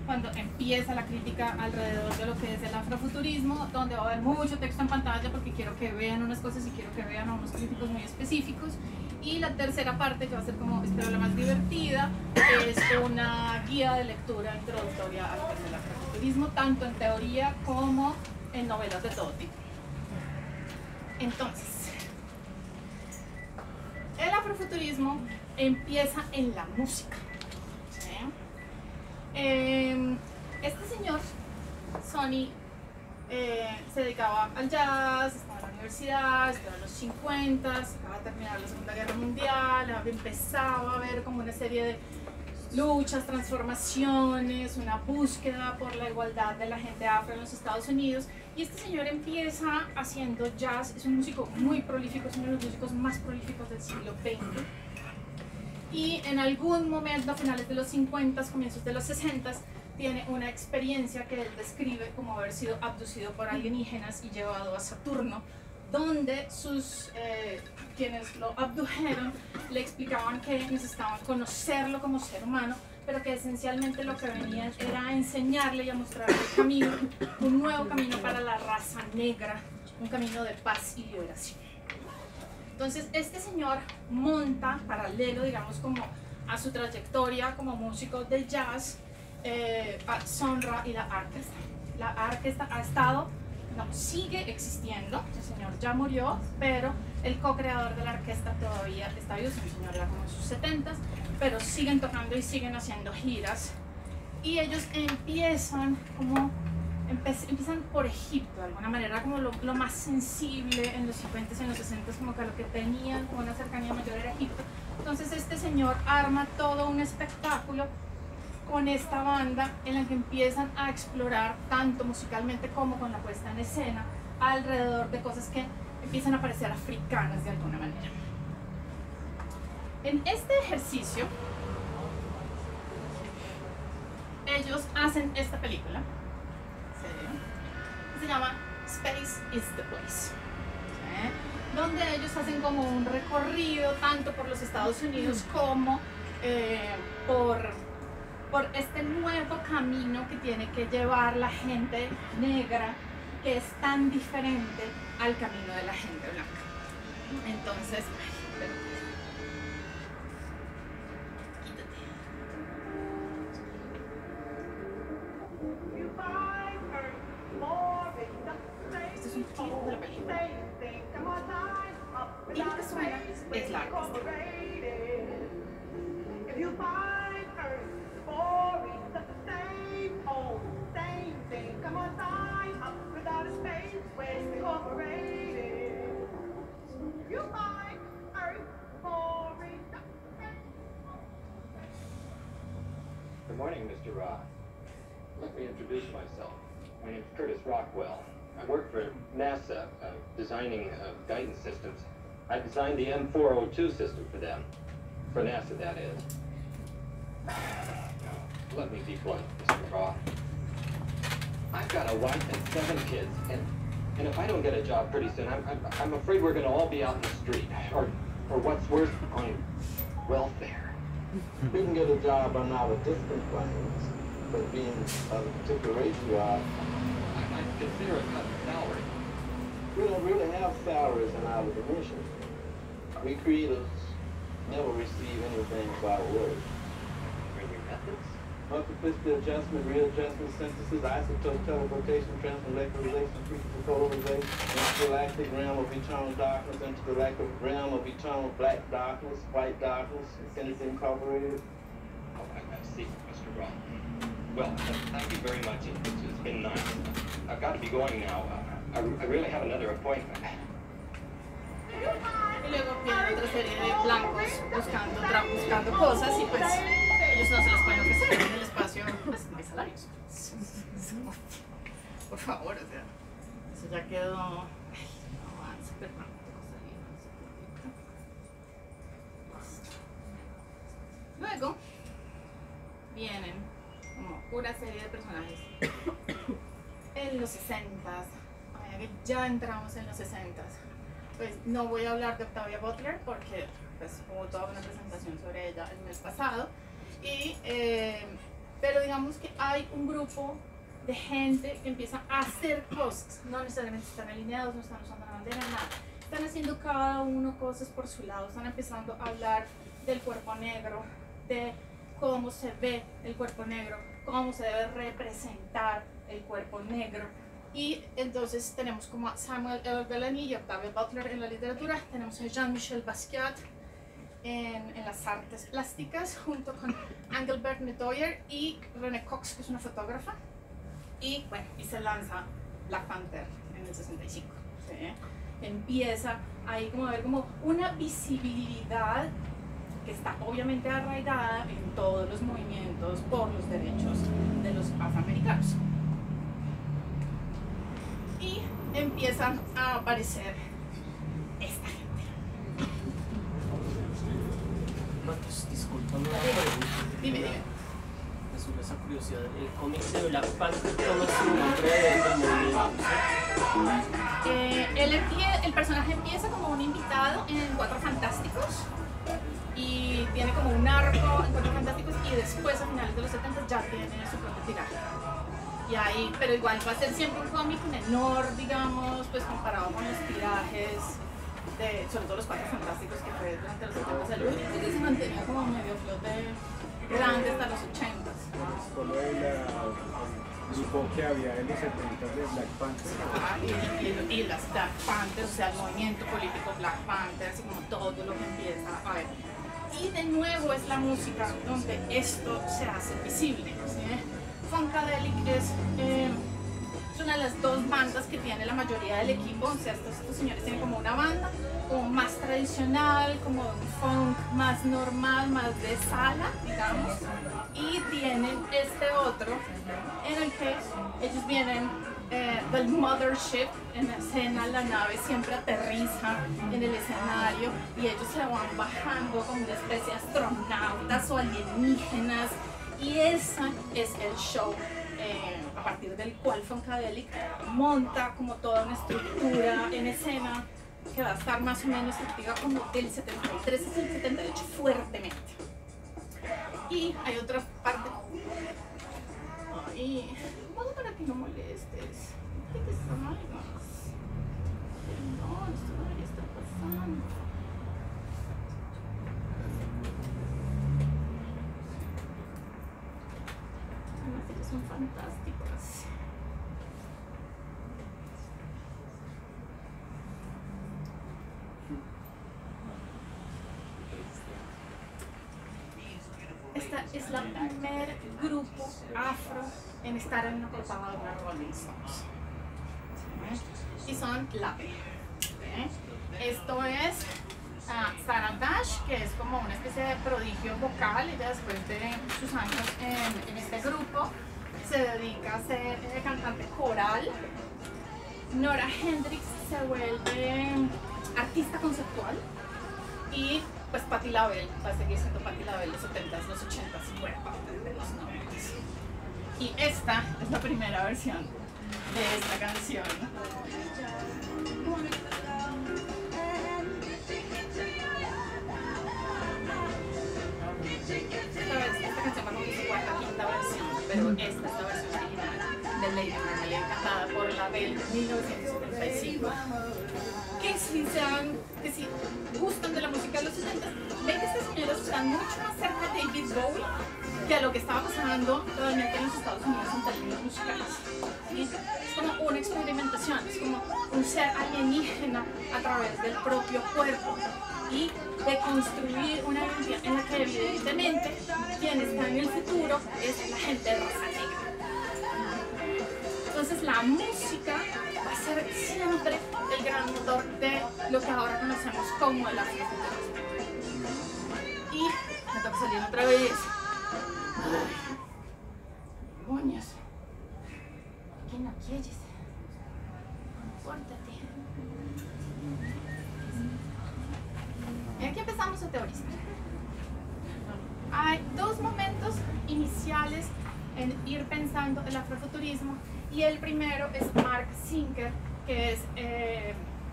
cuando empieza la crítica alrededor de lo que es el afrofuturismo, donde va a haber mucho texto en pantalla porque quiero que vean unas cosas y quiero que vean a unos críticos muy específicos. Y la tercera parte, que va a ser como, espero, la más divertida, es una guía de lectura introductoria a lo que es el afrofuturismo, tanto en teoría como en novelas de todo tipo. Entonces, el afrofuturismo empieza en la música. ¿Sí? Este señor, Sonny, se dedicaba al jazz, estaba en la universidad, estaba en los 50, acaba de terminar la Segunda Guerra Mundial, empezaba a ver como una serie de luchas, transformaciones, una búsqueda por la igualdad de la gente afro en los Estados Unidos. Y este señor empieza haciendo jazz, es un músico muy prolífico, es uno de los músicos más prolíficos del siglo XX. Y en algún momento, a finales de los 50, comienzos de los 60, tiene una experiencia que él describe como haber sido abducido por alienígenas y llevado a Saturno, donde quienes lo abdujeron le explicaban que necesitaban conocerlo como ser humano, pero que esencialmente lo que venían era a enseñarle y a mostrarle el camino, un nuevo camino para la raza negra, un camino de paz y liberación. Entonces este señor monta, paralelo digamos como a su trayectoria como músico de jazz, a Sonra y la orquesta. La orquesta ha estado, no, sigue existiendo, el señor ya murió, pero el co-creador de la orquesta todavía está vivo, el señor ya como en sus 70s, pero siguen tocando y siguen haciendo giras. Y ellos empiezan por Egipto, de alguna manera, como lo más sensible en los 50s y en los 60s, como que lo que tenían como una cercanía mayor era Egipto. Entonces este señor arma todo un espectáculo con esta banda en la que empiezan a explorar tanto musicalmente como con la puesta en escena alrededor de cosas que empiezan a parecer africanas de alguna manera. En este ejercicio ellos hacen esta película, ¿sí? Se llama Space is the Place, ¿sí? Donde ellos hacen como un recorrido tanto por los Estados Unidos como por este nuevo camino que tiene que llevar la gente negra, que es tan diferente al camino de la gente blanca. Entonces, este es un tiro de la película. Y lo que suena es la orquesta. Good morning, Mr. Rock. Let me introduce myself. My name's Curtis Rockwell. I work for NASA, designing guidance systems. I designed the M402 system for them. For NASA, that is. Let me be blunt, Mr. Rock. I've got a wife and 7 kids, and if I don't get a job pretty soon, I'm afraid we're going to all be out in the street, or what's worse, on welfare. We can get a job on our distant planes, but being of a particular race you are, I consider it a salary. we don't really have salaries in our division. We creators never receive anything for our work. Are your methods? Multiplicity adjustment, readjustment, synthesis, isotope, teleportation, translocalization, polarization, intergalactic realm of eternal darkness, intergalactic realm of eternal black darkness, white darkness, Infinity Incorporated. Oh, I see, Mr. Rock. Well, thank you very much. It's been nice. I've got to be going now. I really have another appointment. Y luego viene otra serie de blancos buscando cosas y pues ellos no se las pueden ofrecer en el espacio, pues no hay salarios. Por favor, o sea, eso ya quedó. Ay, no avanza, pero no, luego vienen como una serie de personajes en los 60s, ya entramos en los 60s. Pues no voy a hablar de Octavia Butler porque pues hubo toda una presentación sobre ella el mes pasado y pero digamos que hay un grupo de gente que empieza a hacer cosas, no necesariamente están alineados, no están usando la bandera, nada, están haciendo cada uno cosas por su lado, están empezando a hablar del cuerpo negro, de cómo se ve el cuerpo negro, cómo se debe representar el cuerpo negro. Y entonces tenemos como a Samuel L. Bellamy y Octavia Butler en la literatura, tenemos a Jean-Michel Basquiat en las artes plásticas, junto con Engelbert Metoyer y René Cox, que es una fotógrafa. Y bueno, y se lanza Black Panther en el 65. ¿Sí? Empieza ahí como a ver como una visibilidad que está obviamente arraigada en todos los movimientos por los derechos de los afroamericanos. Y empiezan a aparecer esta gente. Marcos, disculpa, una pregunta. Dime. Me surge esa curiosidad. El cómic de Black Panther toma su nombre del movimiento. El personaje empieza como un invitado en Cuatro Fantásticos y tiene como un arco en Cuatro Fantásticos, y después a finales de los 70 ya tiene su propio tiraje. Y ahí, pero igual va a ser siempre un cómic menor, digamos, pues comparado con los tirajes de, sobre todo los Cuatro Fantásticos, que fue durante los 70, el único que se mantenía como medio flote grande hasta los 80. Solo el grupo que había en los 70 de Black Panther. Y las Black Panthers, o sea, el movimiento político Black Panther, así como todo lo que empieza a ver. Y de nuevo es la música donde esto se hace visible, ¿sí? Funkadelic es una de las dos bandas que tiene la mayoría del equipo. O sea, estos señores tienen como una banda como más tradicional, como un funk más normal, más de sala, digamos, y tienen este otro en el que ellos vienen del Mothership. En la escena la nave siempre aterriza en el escenario y ellos se van bajando como una especie de astronautas o alienígenas, y ese es el show a partir del cual Funkadelic monta como toda una estructura en escena que va a estar más o menos activa como del 73 al 78 fuertemente. Y hay otra parte. Ay, modo para que no molestes. ¿Qué te salgas? No, esto no debería estar pasando. Además, son fantásticas. Esta es la primer grupo afro en estar en una portada de una Rolling Stones. ¿Sí? Y son la P. ¿Sí? Esto es Sarah Dash, que es como una especie de prodigio vocal. Ella, después de sus años en este grupo, se dedica a ser cantante coral. Nora Hendrix se vuelve artista conceptual. Y pues Patti LaBelle va a seguir siendo Patti LaBelle, los 70s, los 80s y buena parte de los 90s. Y esta es la primera versión de esta canción. Esta canción va como su cuarta, quinta versión, pero esta es la versión original de Lady Marmalade, cantada por LaBelle en 1975. Que si gustan de la música de los 70, ven que estas señoras están mucho más cerca de David Bowie que a lo que estaba pasando realmente en los Estados Unidos en términos musicales. ¿Sí? Es como una experimentación, es como un ser alienígena a través del propio cuerpo, y de construir una identidad en la que evidentemente quien está en el futuro es la gente de raza negra. Entonces la música va a ser siempre el gran motor de lo que ahora conocemos como el afrofuturismo. Y me toca salir otra vez. Ay, demonios. ¿Qué no quieres? Compórtate. Y aquí empezamos a teorizar. Hay dos momentos iniciales en ir pensando el afrofuturismo, y el primero es Mark Singer, que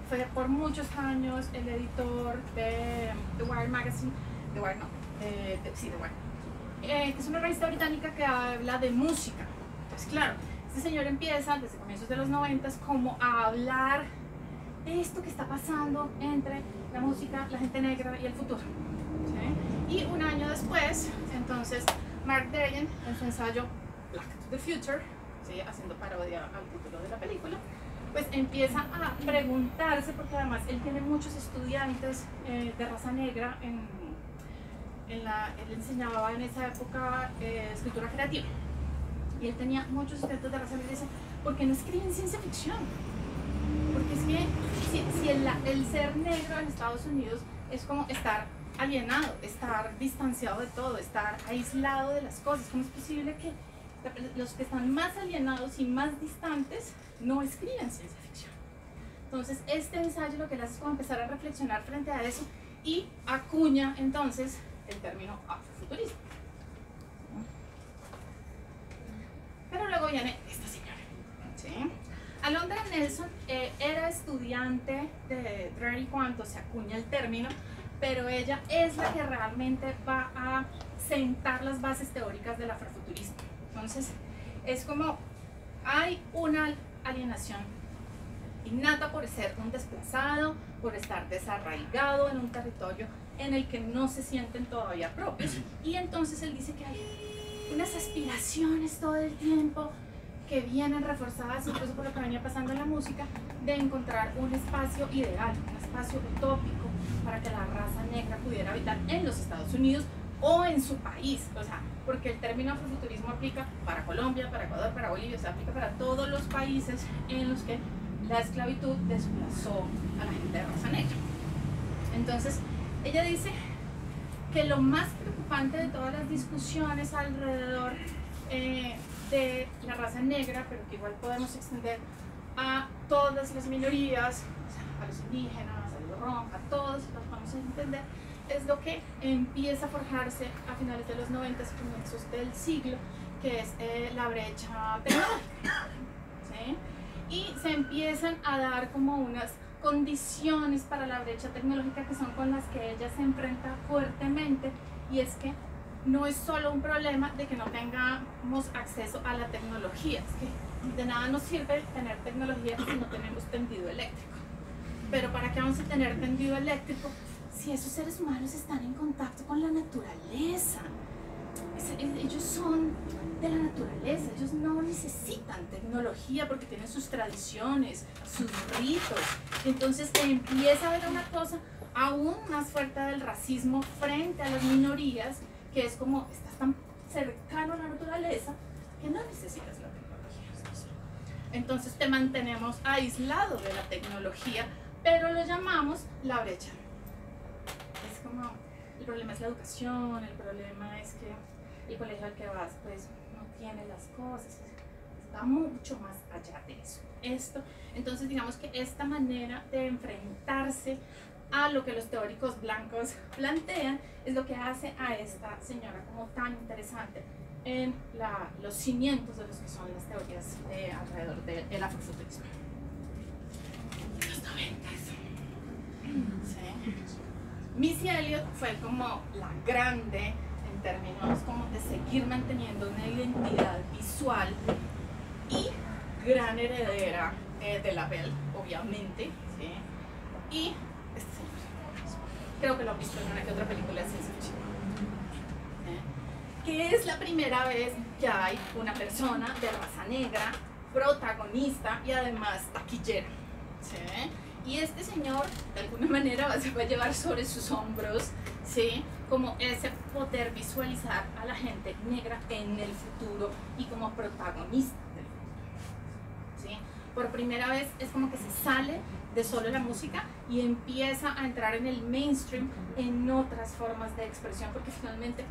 fue por muchos años el editor de The Wire Magazine, The Wire no, The Wire, que es una revista británica que habla de música. Pues claro, este señor empieza desde comienzos de los 90 como a hablar de esto que está pasando entre la música, la gente negra y el futuro. ¿Sí? Y un año después, entonces, Mark Dagan, en su ensayo Black to the Future, ¿sí? Haciendo parodia al título de la película, pues empieza a preguntarse, porque además él tiene muchos estudiantes de raza negra, él enseñaba en esa época escritura creativa, y él tenía muchos estudiantes de raza negra y dice, ¿por qué no escriben ciencia ficción? Porque es que si el ser negro en Estados Unidos es como estar alienado, estar distanciado de todo, estar aislado de las cosas, ¿cómo es posible que los que están más alienados y más distantes no escriben ciencia ficción? Entonces este ensayo lo que le hace es como empezar a reflexionar frente a eso y acuña entonces el término afrofuturismo. Pero luego viene esta señora, ¿sí? Alondra Nelson era estudiante de Dreher cuando se acuña el término, pero ella es la que realmente va a sentar las bases teóricas del afrofuturismo. Entonces, es como hay una alienación innata por ser un desplazado, por estar desarraigado en un territorio en el que no se sienten todavía propios, y entonces él dice que hay unas aspiraciones todo el tiempo que vienen reforzadas incluso por lo que venía pasando en la música, de encontrar un espacio ideal, un espacio utópico para que la raza negra pudiera habitar en los Estados Unidos o en su país, o sea, porque el término afrofuturismo aplica para Colombia, para Ecuador, para Bolivia, o sea, aplica para todos los países en los que la esclavitud desplazó a la gente de raza negra. Entonces, ella dice que lo más preocupante de todas las discusiones alrededor de la raza negra, pero que igual podemos extender a todas las minorías, o sea, a los indígenas, a los rom, a todos los vamos a entender, es lo que empieza a forjarse a finales de los 90, comienzos del siglo, que es la brecha tecnológica, ¿sí? Y se empiezan a dar como unas condiciones para la brecha tecnológica que son con las que ella se enfrenta fuertemente, y es que no es solo un problema de que no tengamos acceso a la tecnología, es que de nada nos sirve tener tecnología si no tenemos tendido eléctrico. Pero ¿para qué vamos a tener tendido eléctrico si esos seres humanos están en contacto con la naturaleza? Ellos son de la naturaleza, ellos no necesitan tecnología porque tienen sus tradiciones, sus ritos. Entonces empieza a haber una cosa aún más fuerte del racismo frente a las minorías, que es como estás tan cercano a la naturaleza que no necesitas la tecnología. Entonces te mantenemos aislado de la tecnología, pero lo llamamos la brecha. Es como, el problema es la educación, el problema es que el colegio al que vas pues no tiene las cosas, está mucho más allá de eso. Entonces digamos que esta manera de enfrentarse a lo que los teóricos blancos plantean es lo que hace a esta señora como tan interesante en los cimientos de los que son las teorías alrededor del afrofuturismo. Los 90. Sí. Missy Elliott fue como la grande en términos como de seguir manteniendo una identidad visual y gran heredera de la Belle, obviamente, ¿sí? Y creo que lo han visto en una que otra película de ciencia ficción, que es la primera vez que hay una persona de raza negra protagonista y además taquillera, ¿sí? Y este señor de alguna manera se va a llevar sobre sus hombros, ¿sí? Como ese poder visualizar a la gente negra en el futuro y como protagonista del futuro, ¿sí? Por primera vez es como que se sale de solo la música y empieza a entrar en el mainstream en otras formas de expresión, porque finalmente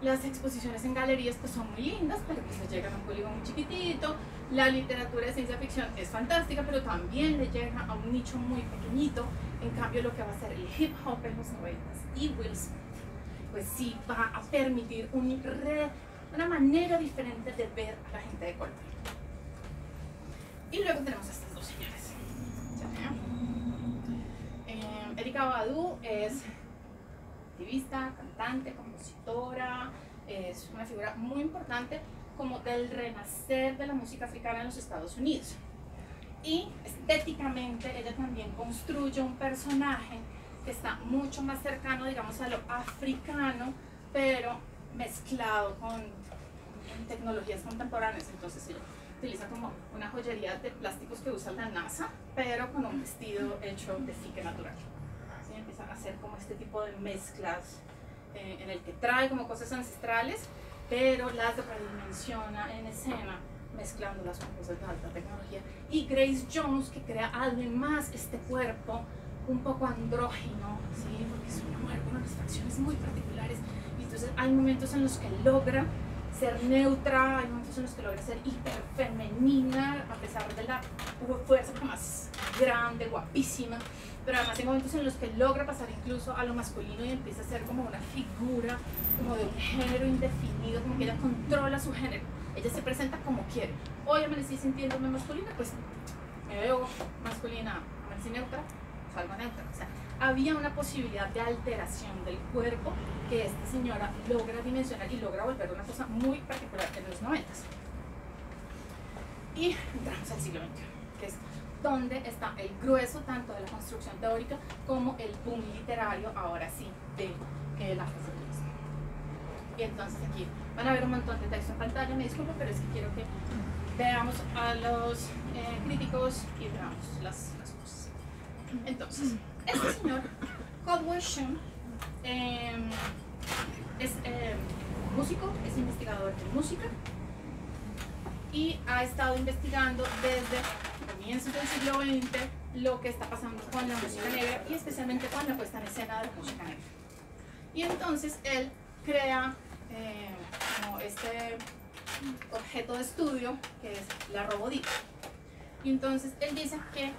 las exposiciones en galerías pues son muy lindas, pero pues le llegan a un público muy chiquitito. La literatura de ciencia ficción es fantástica, pero también le llega a un nicho muy pequeñito. En cambio, lo que va a hacer el hip hop en los 90 y Will Smith, pues sí va a permitir una manera diferente de ver a la gente de color. Y luego tenemos a estas dos señoras. Erykah Badu es activista, cantante, compositora, es una figura muy importante como del renacer de la música africana en los Estados Unidos. Y estéticamente ella también construye un personaje que está mucho más cercano, digamos, a lo africano, pero mezclado con tecnologías contemporáneas. Entonces ella utiliza como una joyería de plásticos que usa la NASA, pero con un vestido hecho de fique natural. ¿Sí? Empiezan a hacer como este tipo de mezclas en el que trae como cosas ancestrales, pero las redimensiona en escena, mezclándolas con cosas de alta tecnología. Y Grace Jones, que crea además este cuerpo un poco andrógino, ¿sí? Porque es una mujer con unas facciones muy particulares, y entonces hay momentos en los que logra ser neutra, hay momentos en los que logra ser hiperfemenina, a pesar de la fuerza más grande, guapísima, pero además hay momentos en los que logra pasar incluso a lo masculino y empieza a ser como una figura, como de un género indefinido, como que ella controla su género. Ella se presenta como quiere. Hoy amanecí sintiéndome masculina, pues me veo masculina. Amanecí neutra, salgo neutra. O sea, había una posibilidad de alteración del cuerpo que esta señora logra dimensionar y logra volver una cosa muy particular en los 90s. Y entramos al siglo XXI, que es donde está el grueso tanto de la construcción teórica como el boom literario, ahora sí, de la afrofeminismo. Y entonces aquí van a ver un montón de texto en pantalla, me disculpo, pero es que quiero que veamos a los críticos y veamos las cosas. Entonces, este señor, Caldwell Shum, es músico, es investigador de música y ha estado investigando desde comienzos del siglo XX lo que está pasando con la música negra y especialmente con la puesta en escena de la música negra. Y entonces él crea como este objeto de estudio que es la robodiva. Y entonces él dice que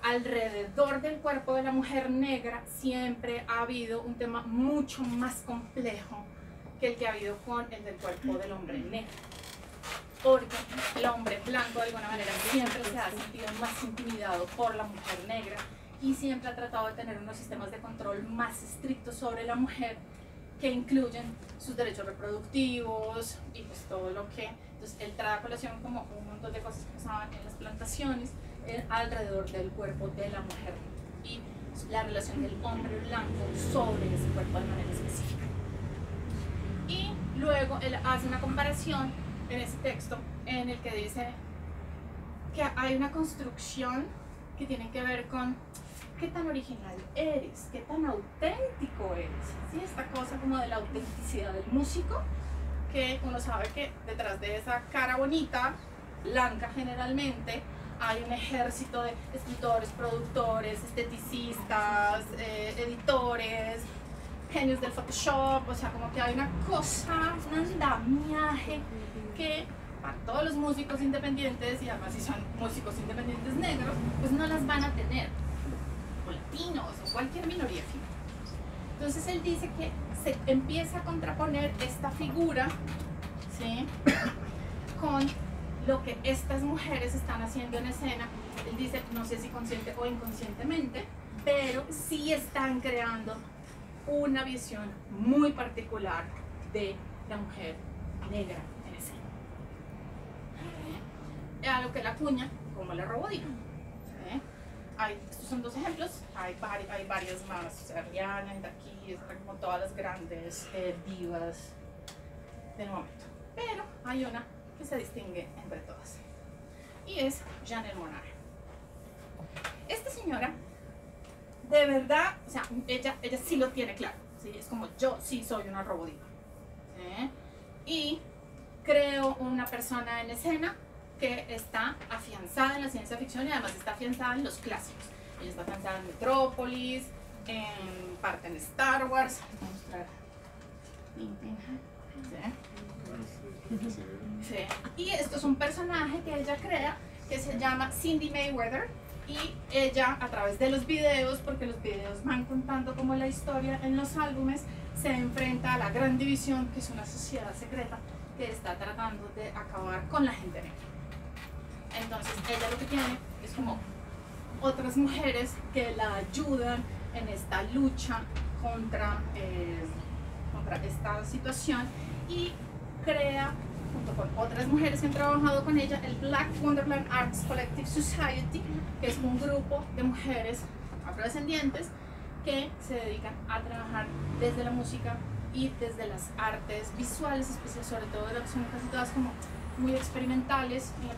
alrededor del cuerpo de la mujer negra siempre ha habido un tema mucho más complejo que el que ha habido con el del cuerpo del hombre negro. Porque el hombre blanco de alguna manera siempre se ha sentido más intimidado por la mujer negra y siempre ha tratado de tener unos sistemas de control más estrictos sobre la mujer que incluyen sus derechos reproductivos y pues todo lo que... Entonces él trae a colación como un montón de cosas que pasaban en las plantaciones alrededor del cuerpo de la mujer y la relación del hombre blanco sobre ese cuerpo de manera específica. Y luego él hace una comparación en ese texto en el que dice que hay una construcción que tiene que ver con qué tan original eres, qué tan auténtico eres, ¿sí? Esta cosa como de la autenticidad del músico, que uno sabe que detrás de esa cara bonita, blanca generalmente, hay un ejército de escritores, productores, esteticistas, editores, genios del Photoshop, o sea, como que hay una cosa, un andamiaje que para todos los músicos independientes, y además si son músicos independientes negros, pues no las van a tener, o latinos, o cualquier minoría fina. Entonces él dice que se empieza a contraponer esta figura, ¿sí?, con lo que estas mujeres están haciendo en escena. Él dice, no sé si consciente o inconscientemente, pero sí están creando una visión muy particular de la mujer negra en escena. A lo que la acuña como la robodiva. ¿Sí? Estos son dos ejemplos, hay varias más, o sea, Rihanna, aquí están como todas las grandes divas del momento. Pero hay una que se distingue entre todas, y es Janelle Monáe. Esta señora, de verdad, o sea, ella sí lo tiene claro, ¿sí? Es como, yo sí soy una robodiva, ¿sí? Y creo una persona en escena que está afianzada en la ciencia ficción y además está afianzada en los clásicos. Ella está afianzada en Metrópolis, en parte en Star Wars. Voy a mostrar. ¿Sí? Sí. Y esto es un personaje que ella crea que se llama Cindy Mayweather, y ella, a través de los videos, porque los videos van contando como la historia en los álbumes, se enfrenta a la gran división, que es una sociedad secreta que está tratando de acabar con la gente negra. Entonces ella lo que tiene es como otras mujeres que la ayudan en esta lucha contra esta situación, y crea, junto con otras mujeres que han trabajado con ella, el Black Wonderland Arts Collective Society, que es un grupo de mujeres afrodescendientes que se dedican a trabajar desde la música y desde las artes visuales, especialmente sobre todo de las que son casi todas como muy experimentales en las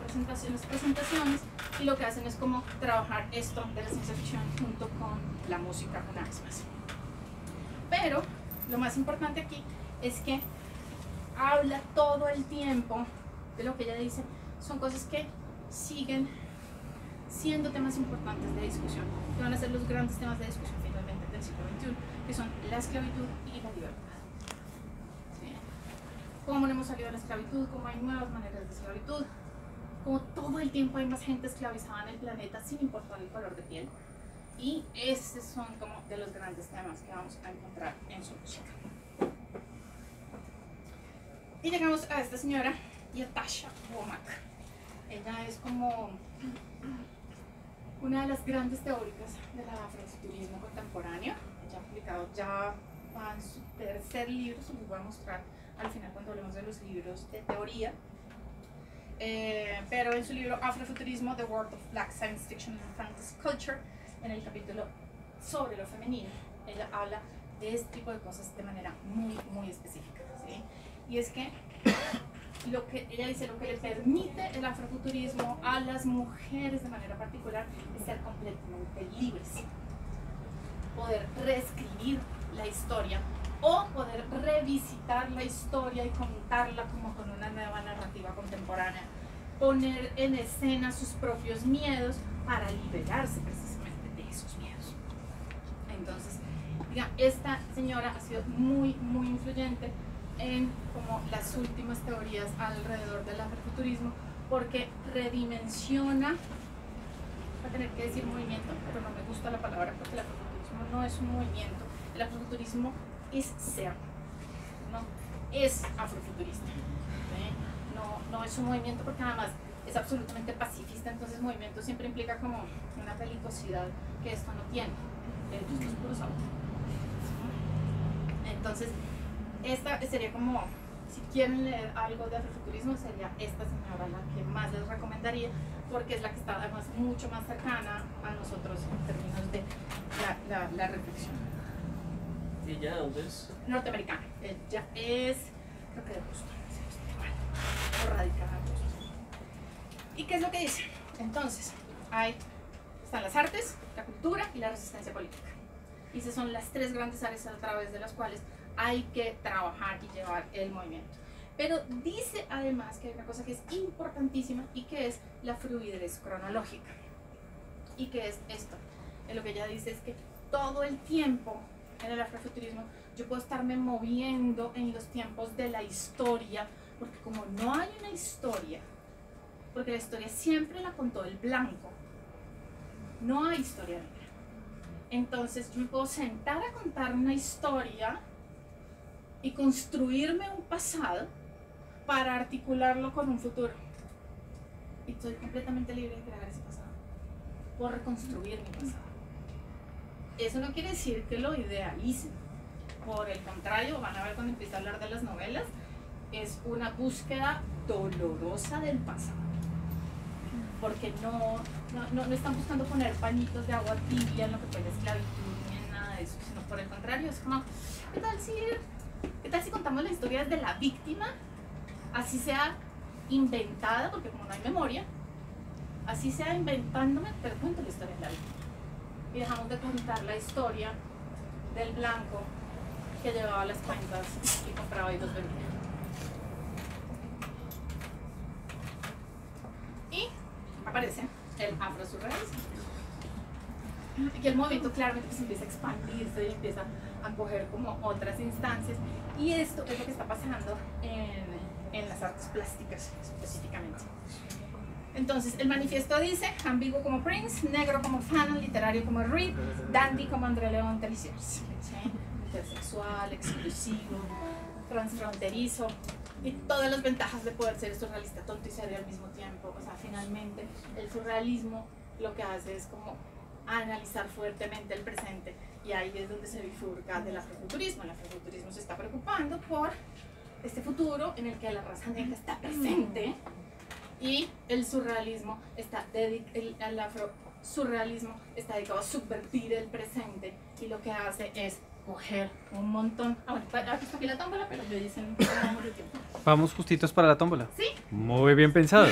presentaciones, y lo que hacen es como trabajar esto de la ciencia ficción junto con la música una vez más. Pero lo más importante aquí es que habla todo el tiempo de lo que ella dice, son cosas que siguen siendo temas importantes de discusión, que van a ser los grandes temas de discusión finalmente del siglo XXI, que son la esclavitud y la libertad. Cómo hemos salido de la esclavitud, cómo hay nuevas maneras de esclavitud, cómo todo el tiempo hay más gente esclavizada en el planeta sin importar el color de piel. Y estos son como de los grandes temas que vamos a encontrar en su música. Y llegamos a esta señora, Ytasha Womack. Ella es como una de las grandes teóricas del afrofuturismo contemporáneo. Ella ha publicado, ya va en su tercer libro, se los voy a mostrar al final cuando hablemos de los libros de teoría, pero en su libro Afrofuturismo, The World of Black Science Fiction and Fantasy Culture, en el capítulo sobre lo femenino, ella habla de este tipo de cosas de manera muy específica, ¿sí? Y es que ella dice, lo que le permite el afrofuturismo a las mujeres de manera particular es ser completamente libres, poder reescribir la historia o poder revisitar la historia y contarla como con una nueva narrativa contemporánea, poner en escena sus propios miedos para liberarse precisamente de esos miedos. Entonces, digamos, esta señora ha sido muy influyente en como las últimas teorías alrededor del afrofuturismo, porque redimensiona, va a tener que decir movimiento, pero no me gusta la palabra porque el afrofuturismo no es un movimiento, el afrofuturismo es ser, no es afrofuturista, ¿sí? No es un movimiento porque además es absolutamente pacifista, entonces movimiento siempre implica como una peligrosidad que esto no tiene, esto es puro sabor. Entonces esta sería como, si quieren leer algo de afrofuturismo, sería esta señora la que más les recomendaría, porque es la que está además mucho más cercana a nosotros en términos de la reflexión. ¿Y ella dónde es? Norteamericana. Ella es, creo que de Boston, si no estoy mal, o radicada en Boston. ¿Y qué es lo que dice? Entonces, están las artes, la cultura y la resistencia política. Y esas son las tres grandes áreas a través de las cuales hay que trabajar y llevar el movimiento. Pero dice además que hay una cosa que es importantísima y que es la fluidez cronológica. ¿Y qué es esto? Lo que ella dice es que todo el tiempo en el afrofuturismo yo puedo estarme moviendo en los tiempos de la historia, porque como no hay una historia, porque la historia siempre la contó el blanco, no hay historia negra. Entonces yo me puedo sentar a contar una historia y construirme un pasado para articularlo con un futuro. Y estoy completamente libre de crear ese pasado. Puedo reconstruir mi pasado. Eso no quiere decir que lo idealicen. Por el contrario, van a ver cuando empiece a hablar de las novelas, es una búsqueda dolorosa del pasado. Porque no están buscando poner pañitos de agua tibia en lo que fue la esclavitud ni en nada de eso, sino por el contrario, es como, ¿qué tal si contamos la historia desde la víctima? Así sea inventada, porque como no hay memoria, así sea inventándome, pero cuento la historia de la víctima. Y dejamos de contar la historia del blanco que llevaba las cuentas y compraba y los vendía. Y aparece el afrosurrealismo. Y el movimiento claramente pues empieza a expandirse y empieza a coger como otras instancias. Y esto es lo que está pasando en las artes plásticas específicamente. Entonces, el manifiesto dice, ambiguo como Prince, negro como Fanon, literario como Reed, dandy como André León Deliciers, ¿sí? Intersexual, exclusivo, transfronterizo, y todas las ventajas de poder ser surrealista, tonto y serio al mismo tiempo. O sea, finalmente, el surrealismo lo que hace es como analizar fuertemente el presente, y ahí es donde se bifurca del afrofuturismo. El afrofuturismo se está preocupando por este futuro en el que la raza negra está presente, y el surrealismo el afrosurrealismo está dedicado a subvertir el presente, y lo que hace es coger un montón. Bueno, aquí está aquí la tómbola, pero yo dicen no mucho tiempo. Vamos justitos para la tómbola. Sí. Muy bien pensado.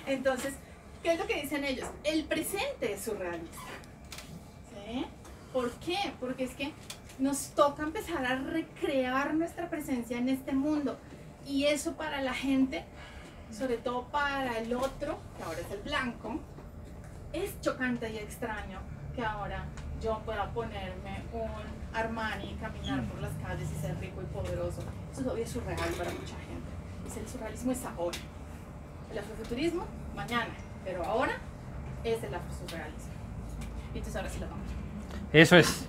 Entonces, ¿qué es lo que dicen ellos? El presente es surrealista. ¿Sí? ¿Por qué? Porque es que nos toca empezar a recrear nuestra presencia en este mundo. Y eso para la gente, sobre todo para el otro, que ahora es el blanco, es chocante y extraño que ahora yo pueda ponerme un Armani y caminar por las calles y ser rico y poderoso. Eso es surreal para mucha gente. El surrealismo es ahora. El afrofuturismo, mañana. Pero ahora es el afrosurrealismo. Y entonces ahora sí lo vamos. Eso es.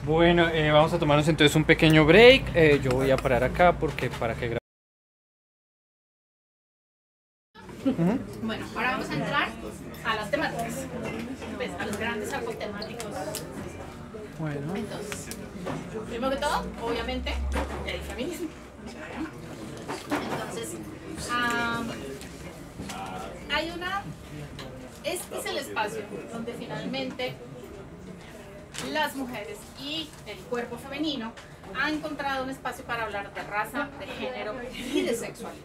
Bueno, vamos a tomarnos entonces un pequeño break. Yo voy a parar acá porque para que grabe. Bueno, ahora vamos a entrar a las temáticas, pues, a los grandes arcos temáticos. Bueno. Entonces, primero que todo, obviamente, el feminismo. Entonces, hay este es el espacio donde finalmente las mujeres y el cuerpo femenino han encontrado un espacio para hablar de raza, de género y de sexualidad.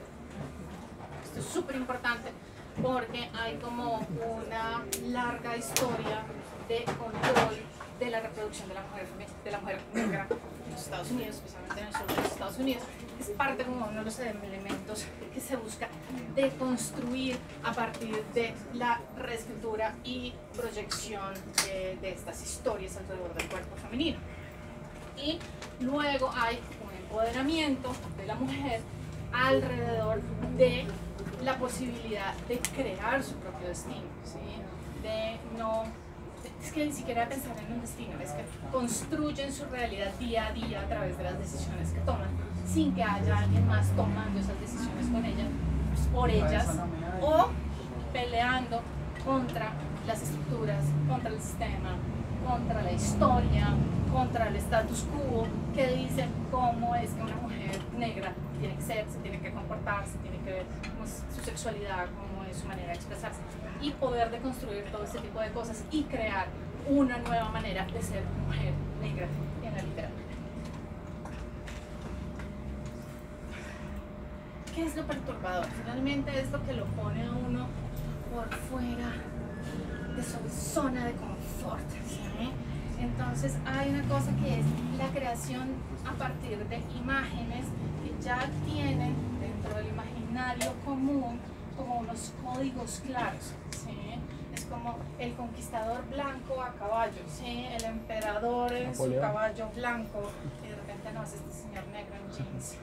Esto es súper importante porque hay como una larga historia de control de la reproducción de la mujer negra en los Estados Unidos, especialmente en el sur de los Estados Unidos. Es parte como uno de los elementos que se busca deconstruir a partir de la reescritura y proyección de estas historias alrededor del cuerpo femenino. Y luego hay un empoderamiento de la mujer alrededor de la posibilidad de crear su propio destino, ¿sí? Es que ni siquiera pensar en un destino, es que construyen su realidad día a día a través de las decisiones que toman, sin que haya alguien más tomando esas decisiones con ellas, por ellas, o peleando contra las estructuras, contra el sistema, contra la historia, contra el status quo, que dice cómo es que una mujer negra tiene que ser, se tiene que comportar, se tiene que ver cómo es su sexualidad, cómo es su manera de expresarse, y poder deconstruir todo ese tipo de cosas y crear una nueva manera de ser mujer negra en la literatura. ¿Qué es lo perturbador? Finalmente es lo que lo pone a uno por fuera de su zona de confort, ¿sí? Entonces hay una cosa que es la creación a partir de imágenes que ya tienen dentro del imaginario común como unos códigos claros, ¿sí? Es como el conquistador blanco a caballo, ¿sí? El emperador en su caballo blanco, y de repente no, es este señor negro en jeans, ¿sí?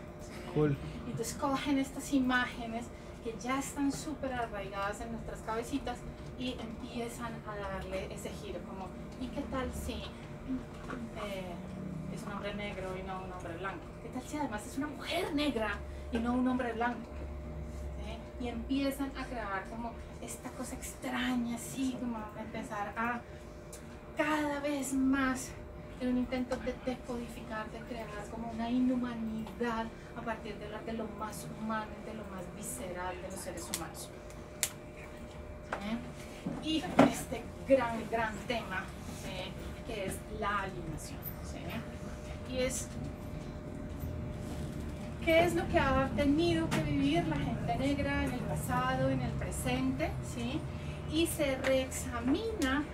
Cool. Y entonces cogen estas imágenes que ya están súper arraigadas en nuestras cabecitas y empiezan a darle ese giro, como, ¿y qué tal si es un hombre negro y no un hombre blanco? ¿Qué tal si además es una mujer negra y no un hombre blanco? ¿Sí? Y empiezan a crear como esta cosa extraña, así como a empezar a cada vez más en un intento de decodificar, de crear como una inhumanidad a partir de lo más humano, de lo más visceral de los seres humanos. ¿Sí? Y este gran tema, ¿sí? Que es la alienación. ¿Sí? Y es, ¿qué es lo que ha tenido que vivir la gente negra en el pasado, en el presente? ¿Sí? Y se reexamina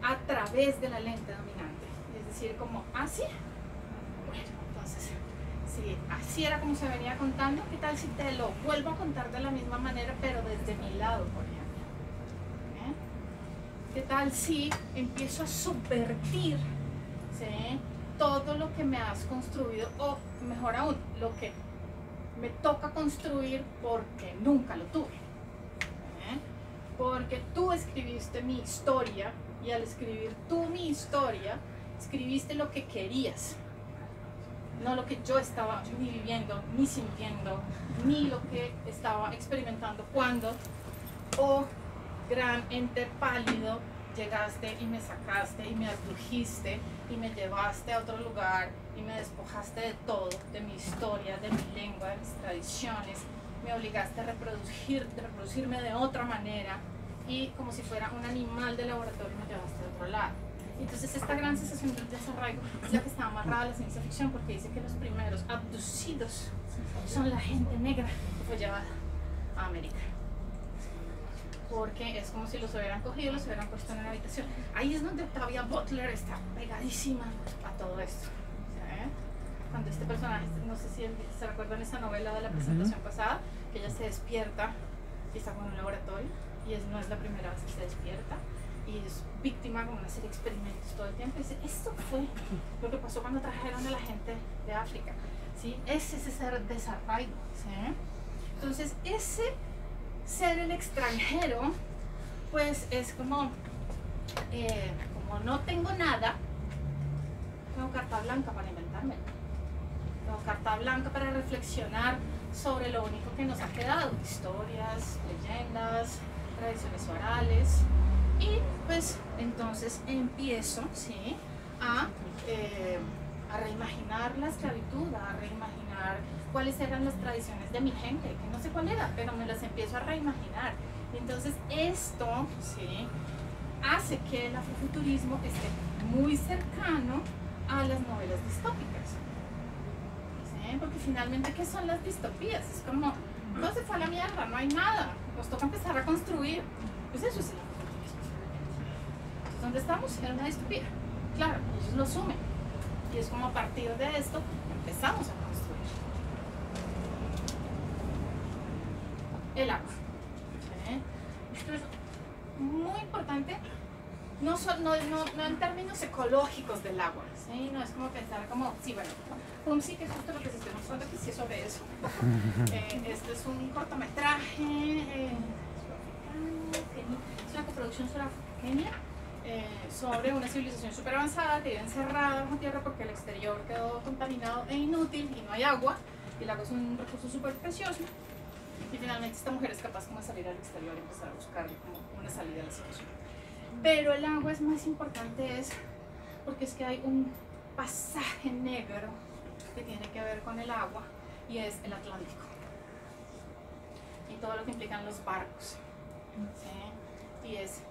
a través de la lente dominante. Es decir, como, ¿así? Bueno, entonces, si así era como se venía contando, ¿qué tal si te lo vuelvo a contar de la misma manera, pero desde mi lado, por ejemplo? ¿Qué tal si empiezo a subvertir, ¿sí? Todo lo que me has construido, o mejor aún, lo que me toca construir porque nunca lo tuve? Porque tú escribiste mi historia, y al escribir tú mi historia, escribiste lo que querías, no lo que yo estaba ni viviendo, ni sintiendo, ni lo que estaba experimentando cuando, gran ente pálido, llegaste y me sacaste y me abdujiste y me llevaste a otro lugar y me despojaste de todo, de mi historia, de mi lengua, de mis tradiciones, me obligaste a reproducirme de otra manera y como si fuera un animal de laboratorio me llevaste a otro lado. Entonces esta gran sensación del desarraigo es la que está amarrada a la ciencia ficción, porque dice que los primeros abducidos son la gente negra que fue llevada a América. Porque es como si los hubieran cogido y los hubieran puesto en una habitación. Ahí es donde Octavia Butler está pegadísima a todo esto. ¿Sí? Cuando este personaje, no sé si se recuerdan esa novela de la presentación pasada, que ella se despierta y está con un laboratorio, y no es la primera vez que se despierta, y es víctima de una serie de experimentos todo el tiempo, y dice, esto fue lo que pasó cuando trajeron a la gente de África. ¿Sí? Ese es ese desarraigo. ¿Sí? Entonces, ese ser el extranjero, pues es como no tengo nada, tengo carta blanca para inventarme, tengo carta blanca para reflexionar sobre lo único que nos ha quedado, historias, leyendas, tradiciones orales, y pues entonces empiezo, ¿sí?, a reimaginar la esclavitud, a reimaginar cuáles eran las tradiciones de mi gente, que no sé cuál era, pero me las empiezo a reimaginar. Y entonces esto, ¿sí?, hace que el afrofuturismo esté muy cercano a las novelas distópicas. ¿Sí? Porque finalmente, ¿qué son las distopías? Es como, no se fue a la mierda, no hay nada, nos toca empezar a construir. Pues eso es el afrofuturismo. Entonces, ¿dónde estamos? En una distopía. Claro, ellos lo asumen. Y es como a partir de esto empezamos a construir. El agua. ¿Sí? Esto es muy importante, no en términos ecológicos del agua, ¿sí? No es como pensar como, sí, bueno, sí, que es justo lo que se estoy mostrando aquí, sí es sobre eso. Este es un cortometraje es una coproducción surafriqueña sobre una civilización súper avanzada que vive encerrada bajo tierra porque el exterior quedó contaminado e inútil y no hay agua, y el agua es un recurso súper precioso. Y finalmente esta mujer es capaz como de salir al exterior y empezar a buscar como una salida a la situación. Pero el agua es más importante porque es que hay un pasaje negro que tiene que ver con el agua, y es el Atlántico. Y todo lo que implican los barcos. ¿Sí? Y es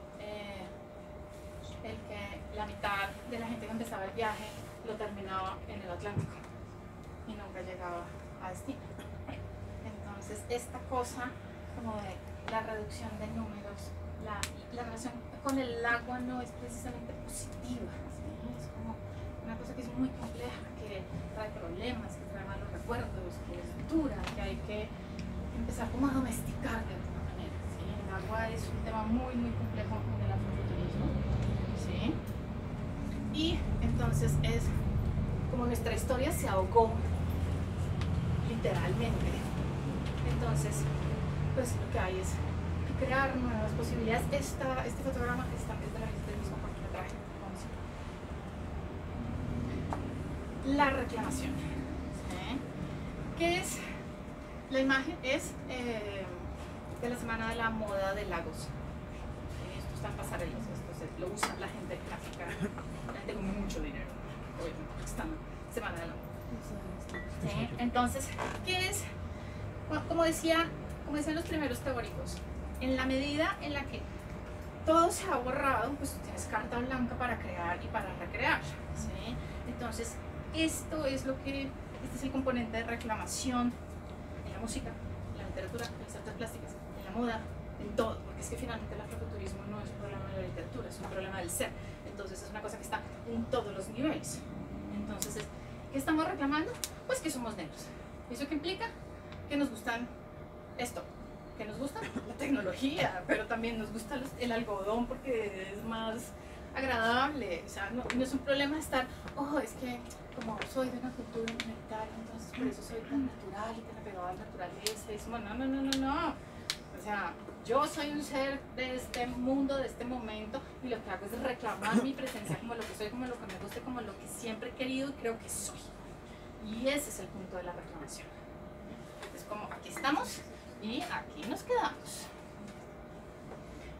el que la mitad de la gente que empezaba el viaje lo terminaba en el Atlántico y nunca llegaba a destino. Entonces, esta cosa como de la reducción de números, la relación con el agua no es precisamente positiva, ¿sí? Es como una cosa que es muy compleja, que trae problemas, que trae malos recuerdos, que es dura, que hay que empezar como a domesticar de alguna manera, ¿sí? El agua es un tema muy, muy complejo en el afrofuturismo, ¿sí? Y entonces es como nuestra historia se ahogó, literalmente. Entonces, pues lo que hay es crear nuevas posibilidades. Este fotograma es del mismo cortometraje. La reclamación. ¿Sí? ¿Qué es? La imagen es de la Semana de la Moda de Lagos. Esto está en pasarelas, esto lo usa la gente gráfica, la gente con mucho dinero, obviamente, porque está en Semana de la Moda. ¿Sí? Entonces, ¿qué es? Bueno, como decían los primeros teóricos, en la medida en la que todo se ha borrado, pues tú tienes carta blanca para crear y para recrear, ¿sí? Entonces, este es el componente de reclamación en la música, en la literatura, en las artes plásticas, en la moda, en todo, porque es que finalmente el afrofuturismo no es un problema de la literatura, es un problema del ser. Entonces, es una cosa que está en todos los niveles. Entonces, ¿qué estamos reclamando? Pues que somos negros. ¿Eso qué implica? Que nos gustan esto, que nos gusta la tecnología, pero también nos gusta el algodón porque es más agradable. O sea, no es un problema estar, es que como soy de una cultura minoritaria, entonces por eso soy tan natural y tan apegado a la naturaleza. Y es como, no. O sea, yo soy un ser de este mundo, de este momento, y lo que hago es reclamar mi presencia como lo que soy, como lo que me gusta, como lo que siempre he querido y creo que soy. Y ese es el punto de la reclamación. Es como, aquí estamos y aquí nos quedamos.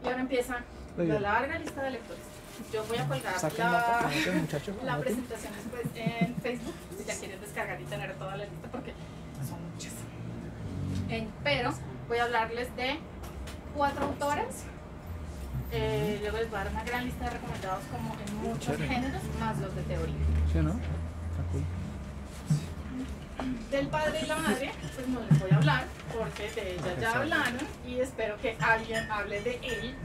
Y ahora empieza la larga lista de lectores. yo voy a colgar Saquen la foto, muchachos. la presentación después en Facebook, si ya quieren descargar y tener toda la lista, porque son muchas. Pero voy a hablarles de 4 autoras. Luego les voy a dar una gran lista de recomendados como en muchos géneros, más los de teoría. ¿Sí o no? Está cool. Del padre y la madre, pues no les voy a hablar, porque de ella ya hablaron y espero que alguien hable de él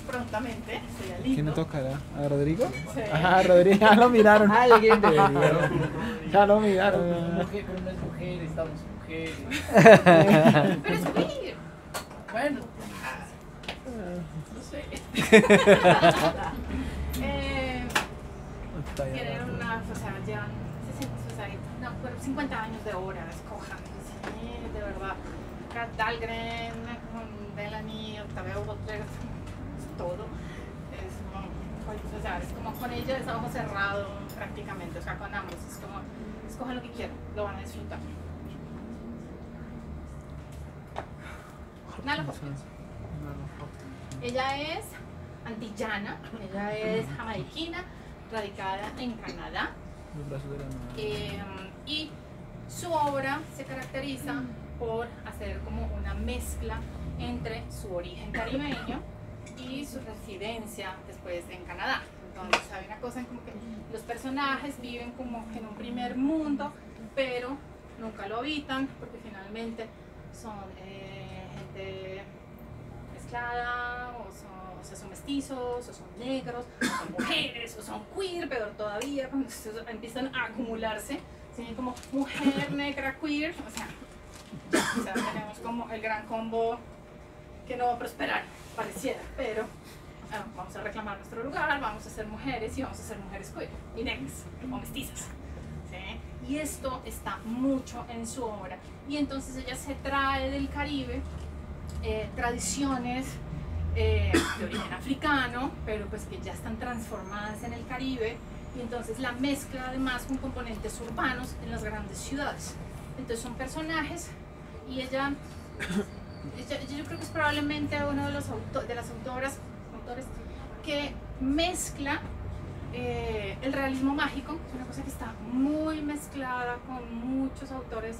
prontamente. Sería lindo. ¿Quién le tocará? ¿A Rodrigo? Sí. Ah, Rodrigo, ya lo miraron. Alguien debería. Ya lo miraron. Pero no es mujer, estamos mujeres. Pero es queer. Bueno, No sé. Tienen una, o sea, llevan 50 años de horas, cojan, sí, de verdad. Kat Dahlgren, Melanie, Octavia Butler, todo. Es como con ella es a ojo cerrado prácticamente, o sea, con ambos. Es como, escojan lo que quieran, lo van a disfrutar. Nalo Hopkins. Ella es antillana, ella es jamaiquina, radicada en Canadá. Los brazos de la madre. Y su obra se caracteriza por hacer como una mezcla entre su origen caribeño y su residencia después en Canadá. Entonces hay una cosa en como que los personajes viven como en un primer mundo, pero nunca lo habitan porque finalmente son gente mezclada o sea, son mestizos, o son negros, o son mujeres, o son queer, peor todavía, cuando empiezan a acumularse, ¿sí? Como mujer, negra, queer, o sea, tenemos como el gran combo que no va a prosperar, pareciera, pero vamos a reclamar nuestro lugar, vamos a ser mujeres y vamos a ser mujeres queer, y negras, o mestizas, ¿sí? Y esto está mucho en su obra, y entonces ella se trae del Caribe tradiciones de origen africano, pero pues que ya están transformadas en el Caribe, y entonces la mezcla además con componentes urbanos en las grandes ciudades. Entonces son personajes, y ella yo creo que es probablemente uno de las autores que mezcla el realismo mágico, es una cosa que está muy mezclada con muchos autores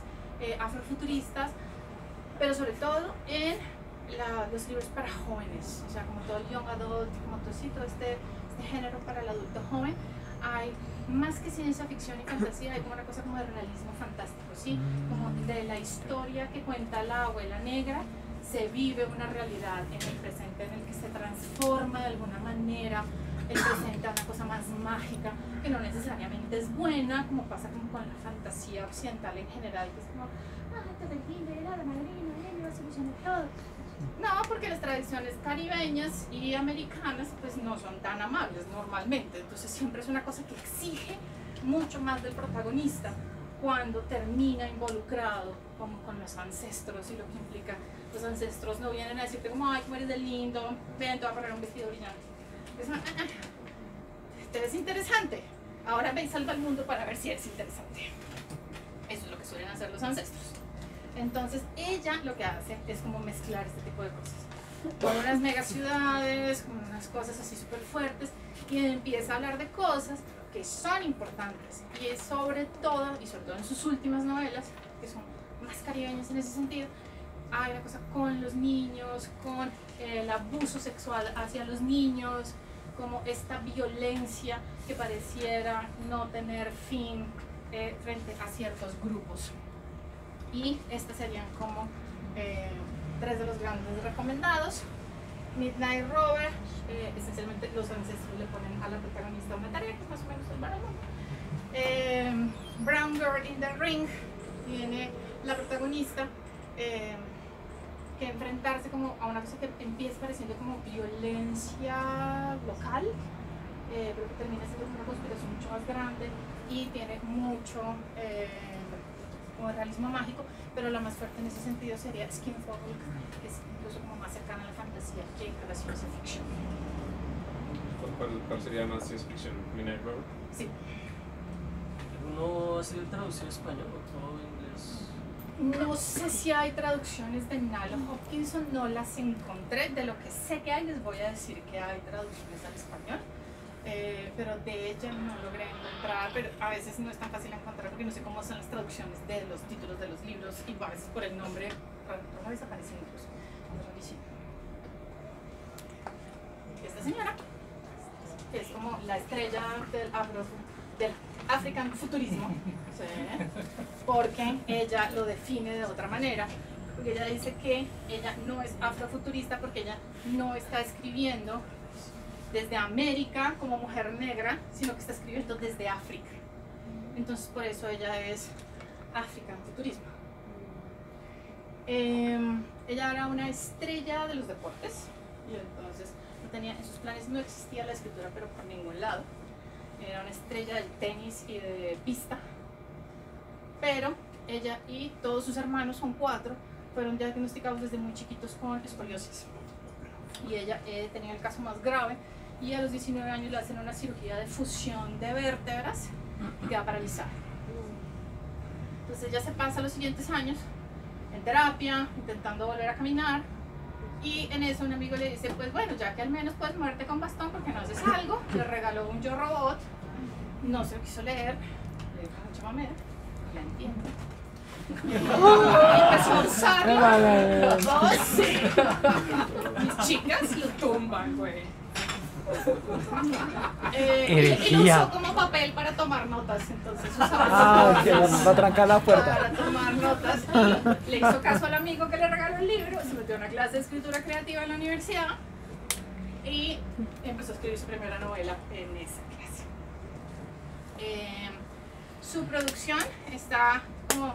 afrofuturistas, pero sobre todo en los libros para jóvenes, o sea, como todo el young adult, como todo este género para el adulto joven. Hay más que ciencia ficción y fantasía, hay como una cosa como de realismo fantástico, ¿sí? Como de la historia que cuenta la abuela negra, se vive una realidad en el presente en el que se transforma de alguna manera el presente a una cosa más mágica, que no necesariamente es buena, como pasa como con la fantasía occidental en general, que es como, te define la madrina, él va a solucionar todo. No, porque las tradiciones caribeñas y americanas pues no son tan amables normalmente, entonces siempre es una cosa que exige mucho más del protagonista cuando termina involucrado como con los ancestros, y lo que implica los ancestros no vienen a decirte como, ay, cómo eres de lindo, ven, te voy a poner un vestido brillante. Es una, te ves interesante, ahora ve y salva al mundo para ver si eres interesante. Eso es lo que suelen hacer los ancestros. Entonces ella lo que hace es como mezclar este tipo de cosas con unas megaciudades, con unas cosas así súper fuertes, y empieza a hablar de cosas que son importantes, y es sobre todo en sus últimas novelas, que son más caribeñas en ese sentido, hay una cosa con los niños, con el abuso sexual hacia los niños, como esta violencia que pareciera no tener fin frente a ciertos grupos. Y estas serían como 3 de los grandes recomendados. Midnight Rover, esencialmente los ancestros le ponen a la protagonista una tarea que es más o menos el varón. Brown Girl in the Ring, tiene la protagonista que enfrentarse como a una cosa que empieza pareciendo como violencia local, pero que termina siendo una conspiración mucho más grande, y tiene mucho como realismo mágico, pero la más fuerte en ese sentido sería Skinfall, que es incluso como más cercana a la fantasía que a la ciencia ficción. ¿Cuál sería más ciencia ficción? ¿Midnight Rover? Sí. ¿No ha sido traducido a español o todo en inglés? No sé si hay traducciones de Nalo Hopkinson, no las encontré. De lo que sé que hay, les voy a decir que hay traducciones al español. pero de ella no logré encontrar, pero a veces no es tan fácil encontrar porque no sé cómo son las traducciones de los títulos de los libros y a veces por el nombre una vez aparece incluso. Esta señora, que es como la estrella del African futurismo, ¿sí? Porque ella lo define de otra manera, porque ella dice que ella no es afrofuturista porque ella no está escribiendo desde América como mujer negra, sino que está escribiendo desde África. Entonces por eso ella es African futurismo. Ella era una estrella de los deportes y entonces no tenía, en sus planes no existía la escritura, pero por ningún lado. Era una estrella del tenis y de pista, pero ella y todos sus hermanos, son 4, fueron diagnosticados desde muy chiquitos con escoliosis. Y ella tenía el caso más grave y a los 19 años le hacen una cirugía de fusión de vértebras y queda paralizada. Entonces ella se pasa los siguientes años en terapia, intentando volver a caminar, y en eso un amigo le dice, pues bueno, ya que al menos puedes moverte con bastón porque no haces algo, le regaló un Yo Robot, no se lo quiso leer, le dijo mucha mamera, la entiendo. Y empezó a usarlo. Oh, sí. Mis chicas lo tumban, güey. Y lo usó como papel para tomar notas, entonces usaba va a trancar la puerta para tomar notas. Le hizo caso al amigo que le regaló el libro, se metió a una clase de escritura creativa en la universidad y empezó a escribir su primera novela en esa clase. Su producción está como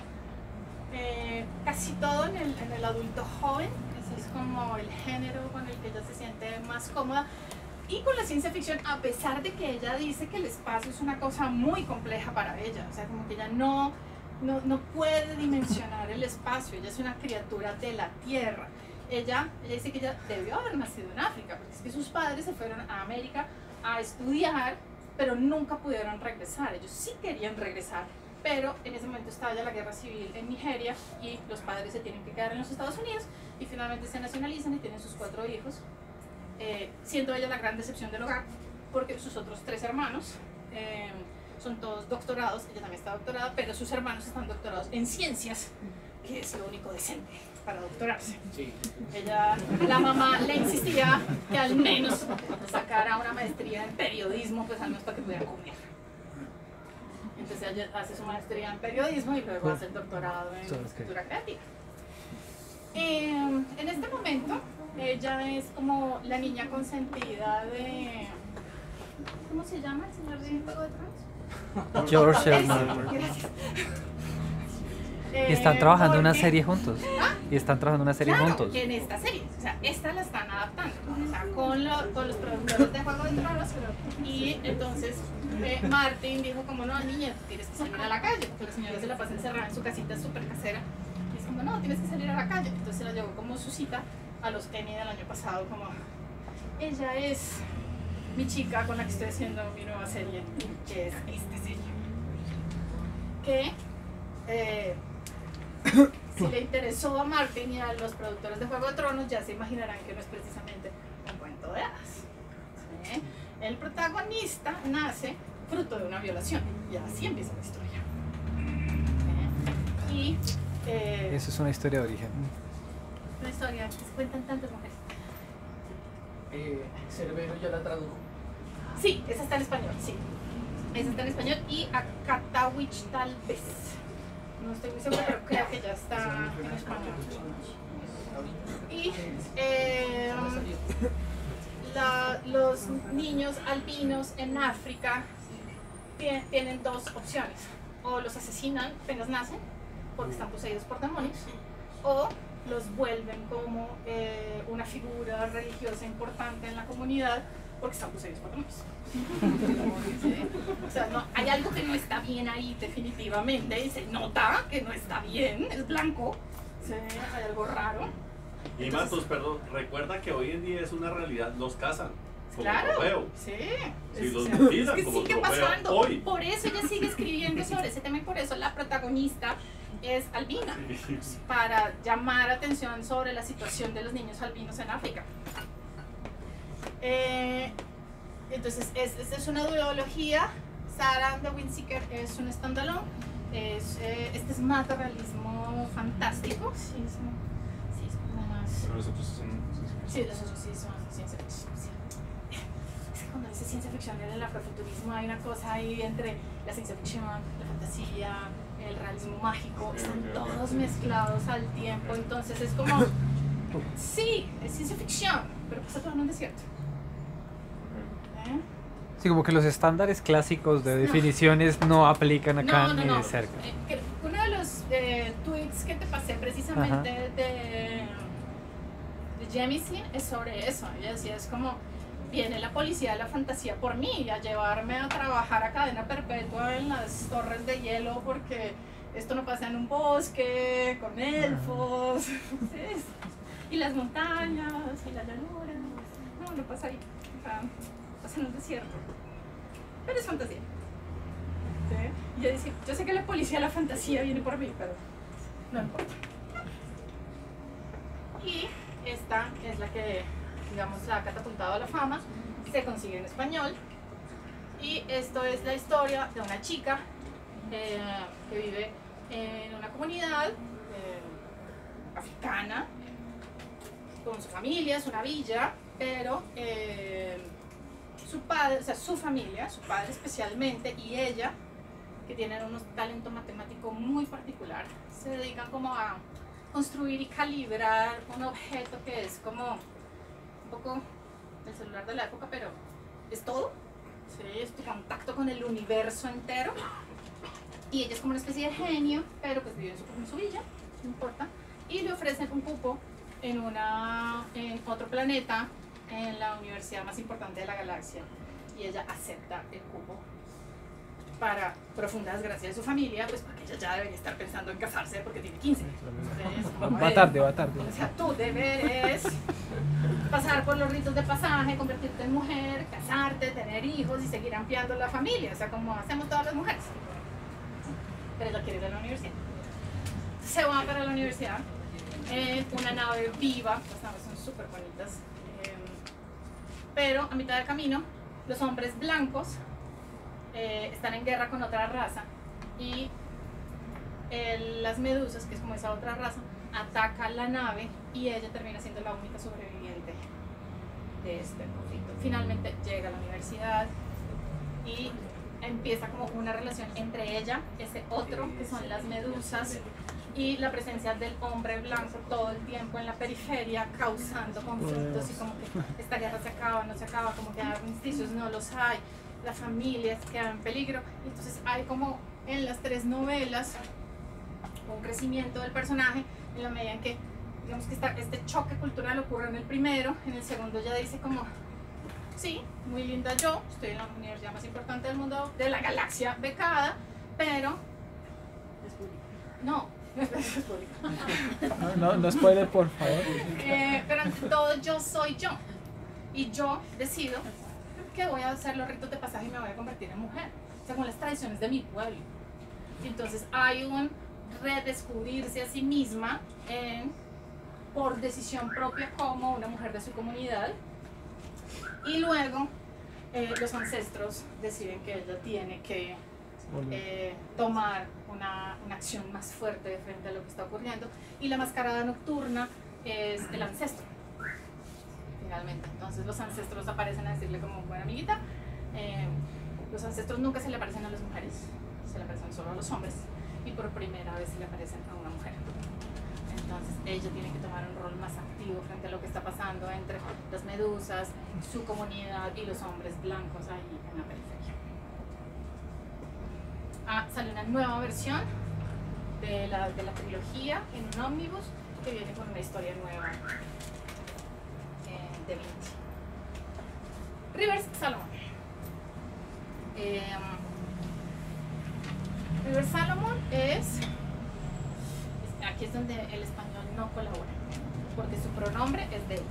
casi todo en el adulto joven. Ese es como el género con el que ella se siente más cómoda. Y con la ciencia ficción, a pesar de que ella dice que el espacio es una cosa muy compleja para ella, o sea, como que ella no puede dimensionar el espacio, ella es una criatura de la Tierra. Ella dice que ella debió haber nacido en África, porque es que sus padres se fueron a América a estudiar, pero nunca pudieron regresar. Ellos sí querían regresar, pero en ese momento estalla la guerra civil en Nigeria y los padres se tienen que quedar en los Estados Unidos y finalmente se nacionalizan y tienen sus 4 hijos. Siendo ella la gran decepción del hogar, porque sus otros 3 hermanos son todos doctorados, ella también está doctorada, pero sus hermanos están doctorados en ciencias, que es lo único decente para doctorarse. Sí. La mamá le insistía que al menos sacara una maestría en periodismo, pues al menos para que pudiera comer. Entonces ella hace su maestría en periodismo y luego hace el doctorado en escritura creativa. En este momento ella es como la niña consentida de... ¿Cómo se llama el señor de Juego de Tronos? George R. Martin. Gracias. Y están trabajando porque... una serie juntos. Y están trabajando una serie claro, juntos. en esta serie, o sea, esta la están adaptando, o sea, con los productores de Juego de Tronos, y entonces Martin dijo como, no, niña, tienes que salir a la calle, porque la señora se la pasa encerrada en su casita súper casera, y es como, no, tienes que salir a la calle. Entonces se la llevó como su cita a los Emmy del año pasado, como, ella es mi chica con la que estoy haciendo mi nueva serie, que es esta serie, que si le interesó a Martin y a los productores de Juego de Tronos, ya se imaginarán que no es precisamente un cuento de hadas, ¿sí? El protagonista nace fruto de una violación y así empieza la historia, ¿sí? Y Eso es una historia de origen. una historia que se cuentan tantas mujeres. Cerbero ya la tradujo. Sí, esa está en español, sí. Esa está en español y Akatawich tal vez. No estoy muy segura, pero creo que ya está en español. Y los niños albinos en África tienen 2 opciones. O los asesinan apenas nacen, porque están poseídos por demonios, o los vuelven como una figura religiosa importante en la comunidad, porque están poseídos por demonios. ¿Sí? O sea, no, hay algo que no está bien ahí definitivamente, y se nota que no está bien, es blanco, ¿sí? Hay algo raro. Y Matos, perdón, recuerda que hoy en día es una realidad, los casan como Claro, trofeo. sí. Si los Es mutilan que como sigue trofeo pasando. hoy. Por eso ella sigue escribiendo sobre ese tema y por eso la protagonista es albina, para llamar atención sobre la situación de los niños albinos en África. Entonces, es una duología. Sarah and the Windseeker es un standalone. Este es más de realismo fantástico. Sí, es como más. Pero los otros son Sí, los otros sí son ciencia ficción. Es que cuando dice ciencia ficción en el afrofuturismo hay una cosa ahí entre la ciencia ficción, la fantasía, el realismo mágico, están todos mezclados al tiempo. Entonces es como, sí, es ciencia ficción, pero pasa todo en un desierto. ¿Eh? Sí, como que los estándares clásicos de definiciones no aplican acá ni de cerca. Uno de los tweets que te pasé precisamente de Jemisin es sobre eso. Ella decía, es como, viene la policía de la fantasía por mí a llevarme a trabajar a cadena perpetua en las torres de hielo porque esto no pasa en un bosque con elfos y las montañas y la llanura. No pasa ahí. Pasa en un desierto. Pero es fantasía. ¿Sí? Y yo decía, yo sé que la policía de la fantasía viene por mí, pero no importa. Y esta es la que, digamos, la ha catapultado a la fama. Se consigue en español. Y esto es la historia de una chica que vive en una comunidad africana con su familia, es una villa, pero su padre, o sea, su familia, su padre especialmente, y ella, que tienen un talento matemático muy particular, se dedican como a construir y calibrar un objeto que es como un poco el celular de la época, pero es todo, ¿sí? Es tu contacto con el universo entero, y ella es como una especie de genio, pero pues vive en su villa, no importa, y le ofrecen un cupo en otro planeta, en la universidad más importante de la galaxia, y ella acepta el cupo para profunda desgracia de su familia, pues porque ella ya debería estar pensando en casarse porque tiene 15. Entonces, Va tarde. O sea, tu deber es pasar por los ritos de pasaje, convertirte en mujer, casarte, tener hijos y seguir ampliando la familia, o sea, como hacemos todas las mujeres. Pero ella quiere ir a la universidad. Se va para la universidad en una nave viva, las naves son súper bonitas. Pero a mitad del camino, los hombres blancos están en guerra con otra raza y las medusas, que es como esa otra raza, atacan la nave y ella termina siendo la única sobreviviente de este conflicto. Finalmente llega a la universidad y empieza como una relación entre ella, ese otro, que son las medusas, y la presencia del hombre blanco todo el tiempo en la periferia causando conflictos y como que esta guerra se acaba, no se acaba, como que hay armisticios, no los hay, la familia queda en peligro. Entonces hay como en las tres novelas un crecimiento del personaje en la medida en que, digamos, que este choque cultural ocurre en el primero, en el segundo ya dice como, sí, muy linda yo, estoy en la universidad más importante del mundo, de la galaxia becada, pero no. No spoiler, por favor. Pero ante todo yo soy yo y yo decido que voy a hacer los ritos de pasaje y me voy a convertir en mujer según las tradiciones de mi pueblo. Entonces hay un redescubrirse a sí misma por decisión propia como una mujer de su comunidad, y luego los ancestros deciden que ella tiene que tomar una acción más fuerte frente a lo que está ocurriendo, y la mascarada nocturna es el ancestro finalmente. Entonces los ancestros aparecen a decirle como, buena amiguita, los ancestros nunca se le aparecen a las mujeres, se le aparecen solo a los hombres, y por primera vez se le aparecen a una mujer. Entonces ella tiene que tomar un rol más activo frente a lo que está pasando entre las medusas, su comunidad y los hombres blancos ahí en la periferia. Sale una nueva versión de la trilogía en un ómnibus que viene con una historia nueva de Vinci. Rivers Salomon. Rivers Salomon aquí es donde el español no colabora, porque su pronombre es de él.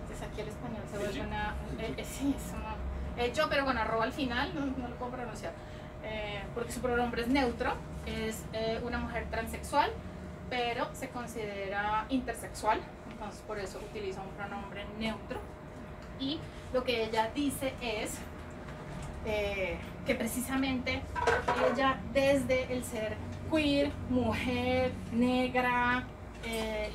Entonces aquí el español se vuelve sí, es yo, pero con arroba al final, no lo puedo pronunciar, porque su pronombre es neutro, es una mujer transexual, pero se considera intersexual, entonces por eso utiliza un pronombre neutro, y lo que ella dice es que precisamente ella, desde el ser queer, mujer, negra,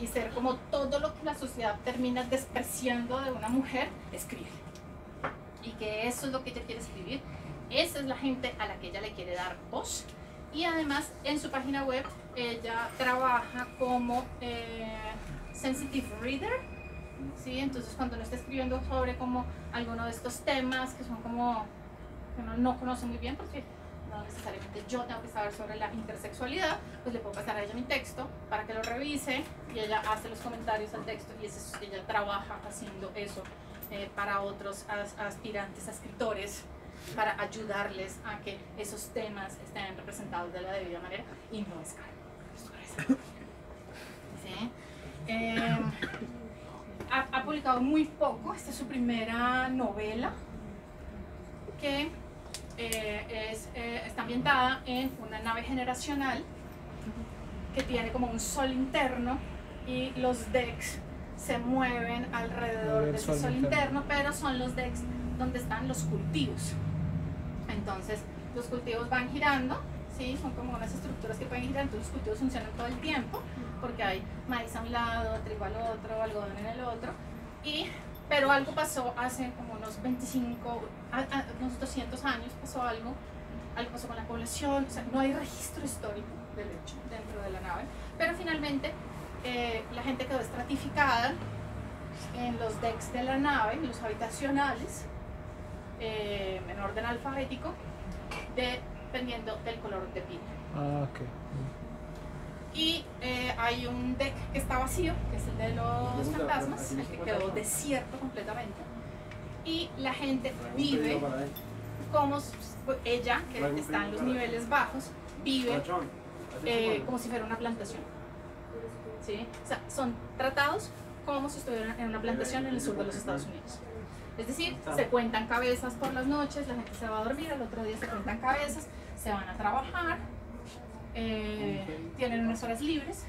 y ser como todo lo que la sociedad termina despreciando de una mujer, escribe. Y que eso es lo que ella quiere escribir. Esa es la gente a la que ella le quiere dar voz. Y además en su página web ella trabaja como sensitive reader, ¿sí? Entonces cuando uno está escribiendo sobre como alguno de estos temas que son como que uno no conoce muy bien, porque no necesariamente yo tengo que saber sobre la intersexualidad, pues le puedo pasar a ella mi texto para que lo revise y ella hace los comentarios al texto y ella trabaja haciendo eso para otros aspirantes a escritores, para ayudarles a que esos temas estén representados de la debida manera y no es caro. ¿Sí? Ha publicado muy poco, esta es su primera novela que está ambientada en una nave generacional que tiene como un sol interno y los decks se mueven alrededor de ese sol interno, pero son los decks donde están los cultivos. Entonces los cultivos van girando, ¿sí? Son como unas estructuras que pueden girar, entonces los cultivos funcionan todo el tiempo porque hay maíz a un lado, trigo al otro, algodón en el otro, pero algo pasó hace como unos unos 200 años, pasó algo pasó con la población, o sea, no hay registro histórico del hecho dentro de la nave, pero finalmente la gente quedó estratificada en los decks de la nave, en los habitacionales, en orden alfabético, dependiendo del color de piel. Okay. Y hay un deck que está vacío, que es el de los fantasmas, el que quedó desierto completamente. Y la gente vive como ella, que está en los niveles bajos, vive como si fuera una plantación. ¿Sí? O sea, son tratados como si estuvieran en una plantación en el sur de los Estados Unidos. Es decir, se cuentan cabezas por las noches, la gente se va a dormir, al otro día se cuentan cabezas, se van a trabajar, tienen unas horas libres.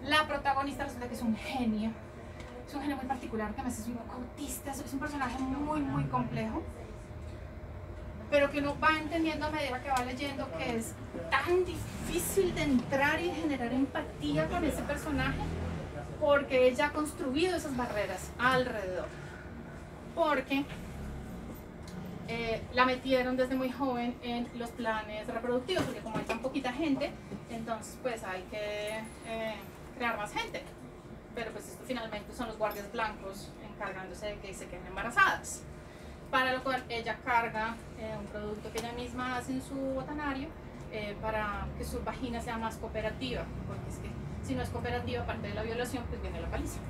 La protagonista resulta que es un genio muy particular, que a veces es un poco autista, es un personaje muy complejo, pero que uno va entendiendo a medida que va leyendo que es tan difícil de entrar y generar empatía con ese personaje, porque ella ha construido esas barreras alrededor, porque la metieron desde muy joven en los planes reproductivos, porque como hay tan poquita gente, entonces pues hay que crear más gente, pero pues esto finalmente son los guardias blancos encargándose de que se queden embarazadas, para lo cual ella carga un producto que ella misma hace en su botanario para que su vagina sea más cooperativa, porque es que si no es cooperativa, aparte de la violación, pues viene la paliza.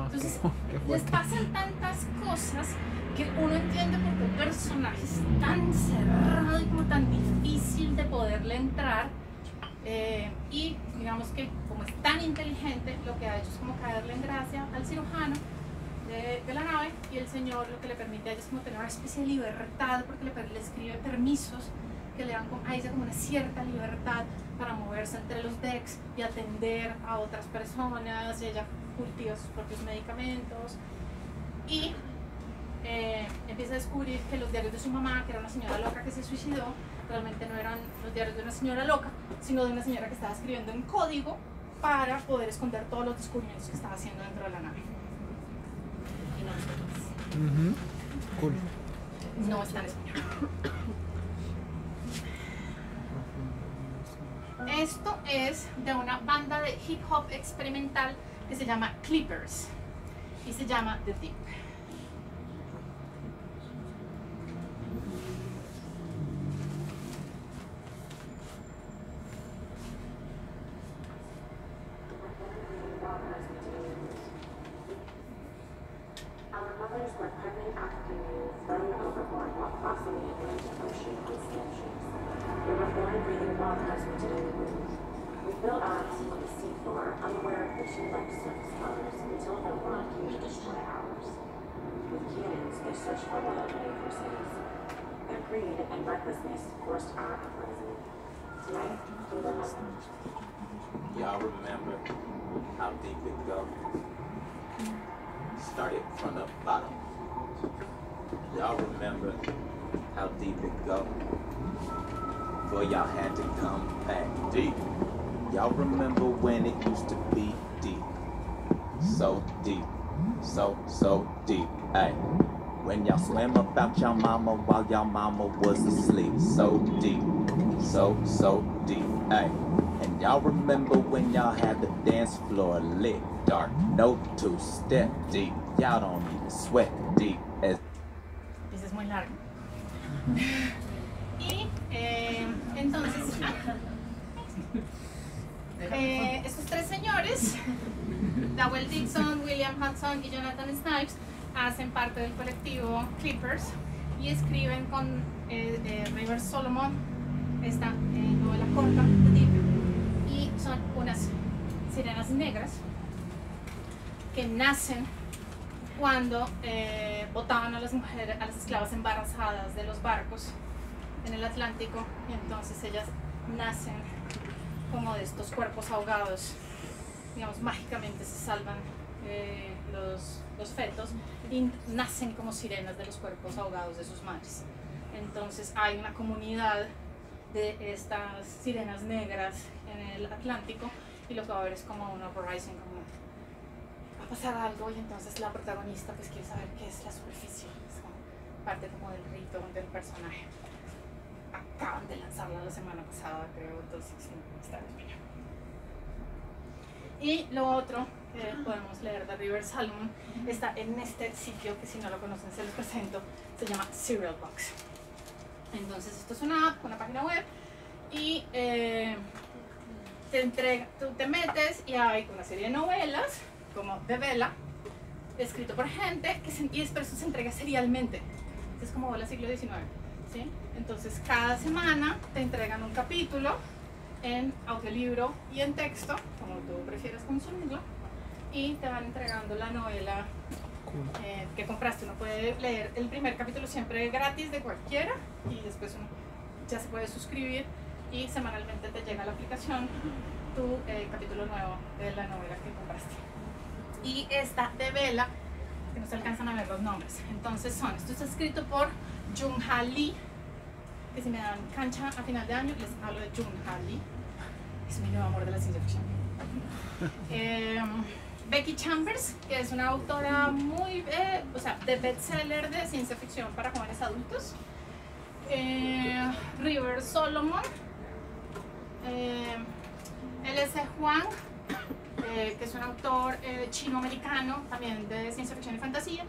Entonces les pasan tantas cosas que uno entiende por qué el personaje es tan cerrado y como tan difícil de poderle entrar, y digamos que como es tan inteligente, lo que ha hecho es como caerle en gracia al cirujano de la nave, y el señor lo que le permite a ella es como tener una especie de libertad, porque le escribe permisos que le dan a ella como una cierta libertad para moverse entre los decks y atender a otras personas. Ella cultiva sus propios medicamentos y empieza a descubrir que los diarios de su mamá, que era una señora loca que se suicidó, realmente no eran los diarios de una señora loca, sino de una señora que estaba escribiendo en código para poder esconder todos los descubrimientos que estaba haciendo dentro de la nave. Y no los Cool. no está en español. Esto es de una banda de hip hop experimental que se llama Clippers y se llama The Deep. Y'all remember how deep it goes? Started from the bottom Y'all remember how deep it go? Before y'all had to come back deep. Y'all remember when it used to be deep? So deep, so deep, ayy. When y'all swam about y'all mama while y'all mama was asleep. So deep, so deep, ayy. And y'all remember when y'all had the dance floor lit, dark, no two-step deep. Y'all don't even sweat deep as... Ese es muy largo. Y entonces, estos tres señores, Dowell Dixon, William Hudson y Jonathan Snipes, hacen parte del colectivo Clippers y escriben con River Solomon esta novela corta de Deep, y son unas sirenas negras que nacen cuando botaban a las mujeres, a las esclavas embarazadas de los barcos en el Atlántico, y entonces ellas nacen como de estos cuerpos ahogados, digamos, mágicamente se salvan los fetos y nacen como sirenas de los cuerpos ahogados de sus madres. Entonces hay una comunidad de estas sirenas negras en el Atlántico, y lo que va a haber es como una uprising, como va a pasar algo, y entonces la protagonista pues quiere saber qué es la superficie, es como parte como del rito del personaje. Acaban de lanzarla la semana pasada, creo, entonces está en español. Y lo otro que podemos leer de River Solomon está en este sitio, que si no lo conocen se los presento, se llama Serial Box. Entonces esto es una app, una página web, y tú te metes y hay una serie de novelas como de Vela, escrito por gente y después se entrega serialmente. Es como Vela siglo XIX, ¿sí? Entonces cada semana te entregan un capítulo en audiolibro y en texto, como tú prefieras consumirlo, y te van entregando la novela que compraste. Uno puede leer el primer capítulo siempre gratis de cualquiera, y después uno ya se puede suscribir y semanalmente te llega a la aplicación tu capítulo nuevo de la novela que compraste. Y esta de Vela, que no se alcanzan a ver los nombres, entonces esto está escrito por Jung-Ha Lee, que si me dan cancha a final de año les hablo de Jung-Ha Lee, es mi nuevo amor de la ciencia ficción. Becky Chambers, que es una autora muy, de bestseller de ciencia ficción para jóvenes adultos. River Solomon, L.S. Huang, que es un autor chino-americano también de ciencia ficción y fantasía,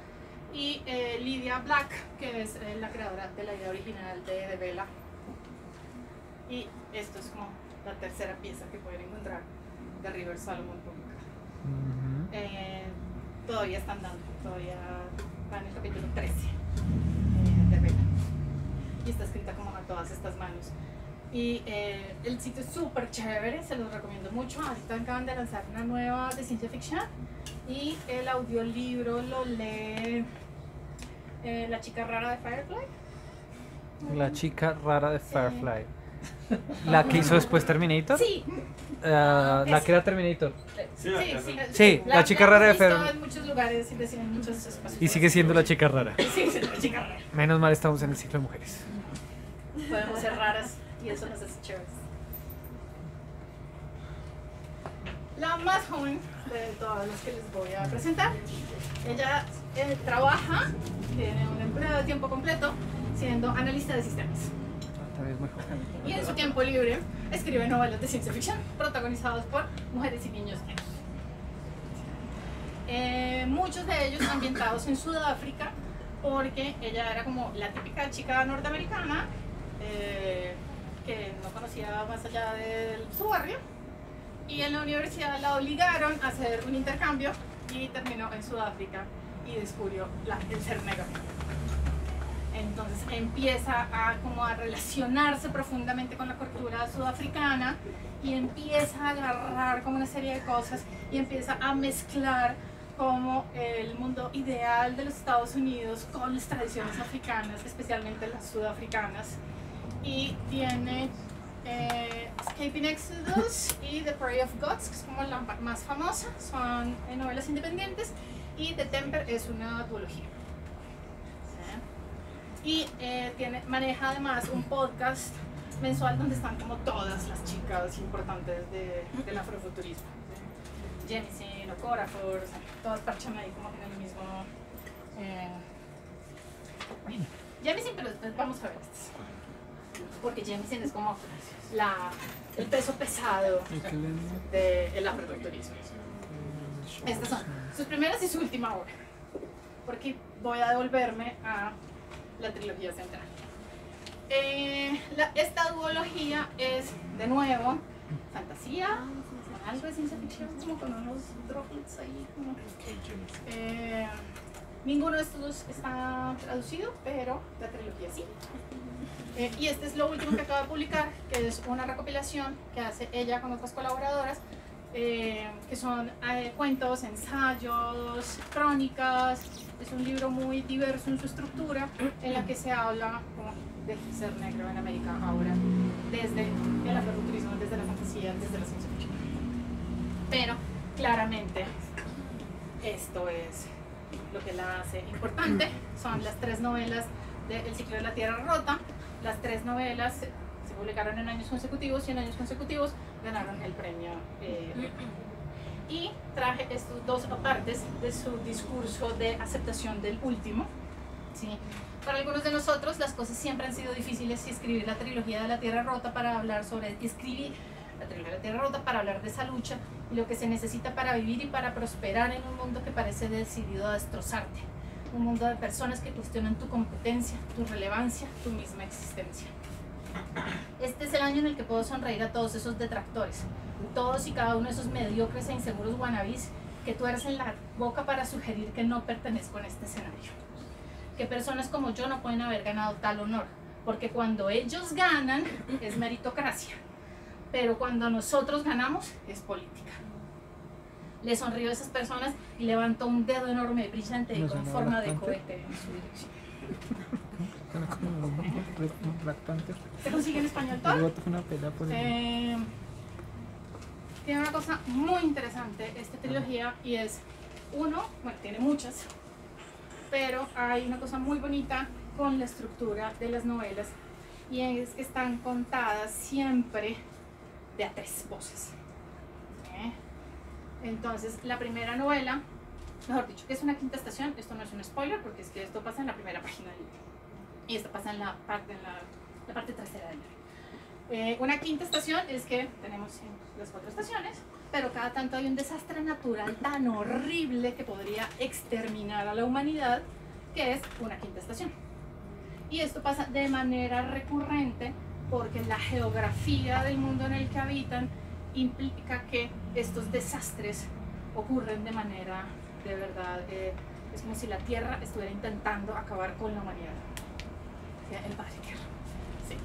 y Lydia Black, que es la creadora de la idea original de Vela. Y esto es como la tercera pieza que pueden encontrar de River Solomon publicada. Todavía están dando, todavía van en el capítulo 13 de Vela, y está escrita como a todas estas manos. Y el sitio es súper chévere, se los recomiendo mucho. Ahorita acaban de lanzar una nueva de ciencia ficción, y el audiolibro lo lee la chica rara de Firefly. La chica rara de Firefly. ¿La que hizo después Terminator? Sí. La que era Terminator. Sí, la chica rara de Firefly. En muchos lugares y en muchos espacios. Y sigue siendo la chica rara. Sí, sí, la chica rara. Menos mal estamos en el ciclo de mujeres. Podemos ser raras y eso nos hace chéveres. La más joven de todas las que les voy a presentar, ella trabaja, tiene un empleo de tiempo completo siendo analista de sistemas. Y en su tiempo libre escribe novelas de ciencia ficción protagonizadas por mujeres y niños negros. Muchos de ellos ambientados en Sudáfrica, porque ella era como la típica chica norteamericana que no conocía más allá de su barrio, y en la universidad la obligaron a hacer un intercambio y terminó en Sudáfrica y descubrió el ser negro. Entonces empieza a relacionarse profundamente con la cultura sudafricana, y empieza a agarrar como una serie de cosas y empieza a mezclar como el mundo ideal de los Estados Unidos con las tradiciones africanas, especialmente las sudafricanas. Y tiene Escaping Exodus y The Prey of Gods, que es como la más famosa, son novelas independientes, y The Temper es una duología. Y maneja además un podcast mensual donde están como todas las chicas importantes del afrofuturismo. Jemisin, Okorafor, o sea, todas parchan ahí como en el mismo... Jemisin, pero después vamos a ver estas. Porque Jemisin es como el peso pesado del afrofuturismo. Estas son sus primeras y su última obra. Porque voy a devolverme a la trilogía central. Esta duología es, de nuevo, fantasía, con algo de ciencia ficción, como con unos droplets ahí. Ninguno de estos dos está traducido, pero la trilogía sí. Y este es lo último que acaba de publicar, que es una recopilación que hace ella con otras colaboradoras, que son cuentos, ensayos, crónicas. Es un libro muy diverso en su estructura, en la que se habla de ser negro en América ahora, desde el afrofuturismo, desde la fantasía, desde la ciencia ficción. Pero claramente esto es lo que la hace importante. Son las 3 novelas del ciclo de la Tierra Rota. Las 3 novelas se publicaron en años consecutivos y en años consecutivos ganaron el premio. Y traje estos dos partes de su discurso de aceptación del último. ¿Sí? Para algunos de nosotros las cosas siempre han sido difíciles, y escribir la trilogía de la Tierra Rota para hablar sobre... Escribir la trilogía de la Tierra Rota para hablar de esa lucha y lo que se necesita para vivir y para prosperar en un mundo que parece decidido a destrozarte. Un mundo de personas que cuestionan tu competencia, tu relevancia, tu misma existencia. Este es el año en el que puedo sonreír a todos esos detractores, todos y cada uno de esos mediocres e inseguros wannabes que tuercen la boca para sugerir que no pertenezco en este escenario. Que personas como yo no pueden haber ganado tal honor, porque cuando ellos ganan es meritocracia, pero cuando nosotros ganamos es política. Le sonrío a esas personas y levanto un dedo enorme, brillante y con forma de cohete en su dirección. ¿Se consigue en español todo? Tiene una cosa muy interesante esta trilogía, y es, tiene muchas, pero hay una cosa muy bonita con la estructura de las novelas, y es que están contadas siempre de a 3 voces. Entonces, la primera novela, mejor dicho, que es una quinta estación, esto no es un spoiler porque es que esto pasa en la primera página del libro, y esto pasa en la parte trasera del libro. Una quinta estación es que tenemos las 4 estaciones, pero cada tanto hay un desastre natural tan horrible que podría exterminar a la humanidad, que es una quinta estación. Y esto pasa de manera recurrente porque la geografía del mundo en el que habitan implica que estos desastres ocurren de manera, de verdad, es como si la Tierra estuviera intentando acabar con la humanidad. O sea, el padre Tierra. Sí.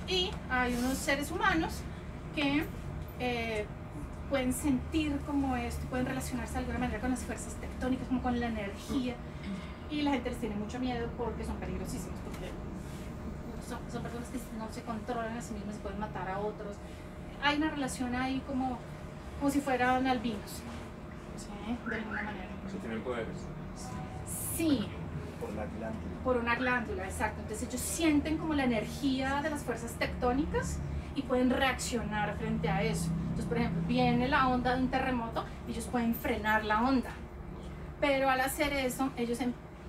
Y hay unos seres humanos que pueden sentir como esto, pueden relacionarse de alguna manera con las fuerzas tectónicas, como con la energía, y la gente les tiene mucho miedo porque son peligrosísimos, porque son personas que no se controlan a sí mismas y pueden matar a otros. Hay una relación ahí como si fueran albinos, ¿sí? De alguna manera. ¿Si tienen poderes? Sí. Por la glándula. Por una glándula, exacto. Entonces ellos sienten como la energía de las fuerzas tectónicas y pueden reaccionar frente a eso. Entonces, por ejemplo, viene la onda de un terremoto, ellos pueden frenar la onda. Pero al hacer eso, ellos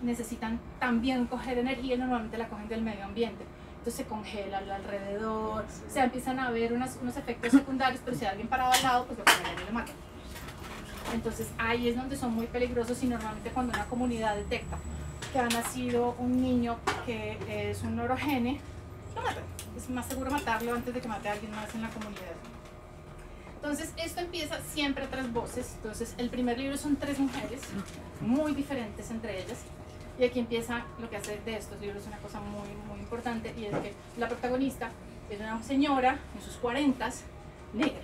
necesitan también coger energía, y normalmente la cogen del medio ambiente. Entonces se congela alrededor, o sea, empiezan a haber unos efectos secundarios, pero si hay alguien parado al lado, pues lo congelan y lo matan. Entonces ahí es donde son muy peligrosos, y normalmente cuando una comunidad detecta que ha nacido un niño que es un orogene, lo matan. Es más seguro matarlo antes de que mate a alguien más en la comunidad. Entonces esto empieza siempre a 3 voces. Entonces el primer libro son 3 mujeres, muy diferentes entre ellas. Y aquí empieza lo que hace de estos libros una cosa muy, muy importante, y es que la protagonista es una señora en sus 40s, negra,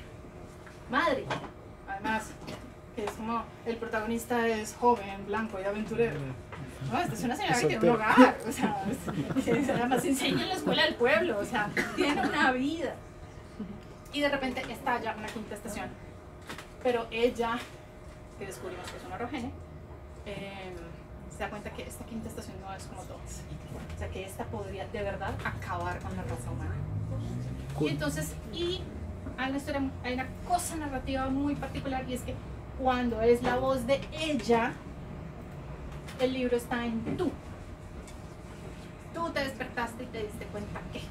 madre, además, que es como el protagonista es joven, blanco y aventurero. No, esta es una señora que tiene un hogar, o sea, además enseña en la escuela del pueblo, o sea, tiene una vida. Y de repente estalla una quinta estación. Pero ella, que descubrimos que es una orogene, se da cuenta que esta quinta estación no es como todas. O sea, que esta podría de verdad acabar con la raza humana. Y entonces, hay una historia, hay una cosa narrativa muy particular, y es que cuando es la voz de ella, el libro está en tú. Tú te despertaste y te diste cuenta que.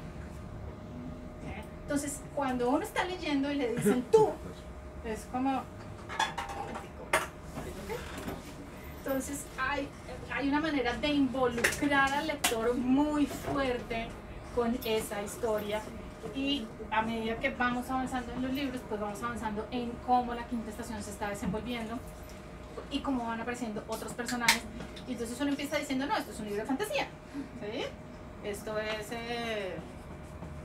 Entonces, cuando uno está leyendo y le dicen tú, es como... Entonces, hay una manera de involucrar al lector muy fuerte con esa historia, y a medida que vamos avanzando en los libros, pues vamos avanzando en cómo la quinta estación se está desenvolviendo y cómo van apareciendo otros personajes. Y entonces uno empieza diciendo, no, esto es un libro de fantasía, ¿sí? Esto es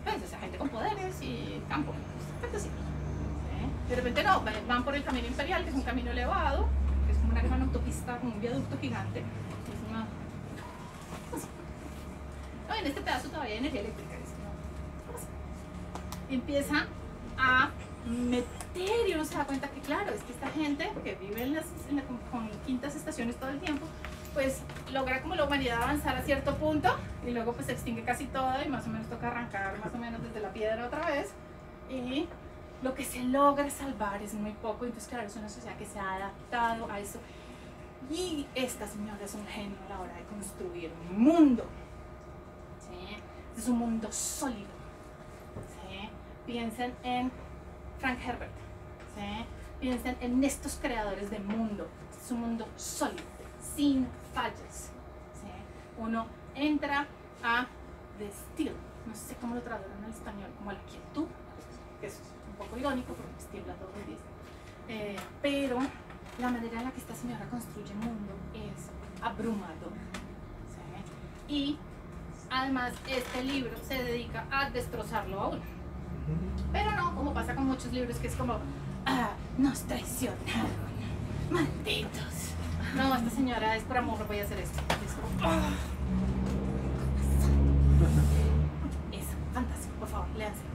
pues, gente con poderes y campo, fantasía, ¿sí? De repente no, van por el camino imperial, que es un camino elevado, que es como una gran autopista, como un viaducto gigante. Es una... No, en este pedazo todavía hay energía eléctrica. Y empieza a meter, y uno se da cuenta que claro, es que esta gente que vive con quintas estaciones todo el tiempo, pues logra como la humanidad avanzar a cierto punto, y luego pues se extingue casi todo, y más o menos toca arrancar más o menos desde la piedra otra vez, y lo que se logra salvar es muy poco. Entonces claro, es una sociedad que se ha adaptado a eso, y esta señora es un genio a la hora de construir un mundo, ¿sí? Es un mundo sólido. Piensen en Frank Herbert, ¿sí? Piensen en estos creadores de mundo. Es un mundo sólido, sin fallas, ¿sí? Uno entra a the still, no sé cómo lo tradujeron al español, como a la quietud, que es un poco irónico porque pues tiembla todo el día, pero la manera en la que esta señora construye el mundo es abrumador, ¿sí? Y además este libro se dedica a destrozarlo a uno. Pero no, como pasa con muchos libros, que es como, nos traicionaron, malditos. No, esta señora es por amor, no voy a hacer esto. Es como, eso, fantástico, por favor, léanselo.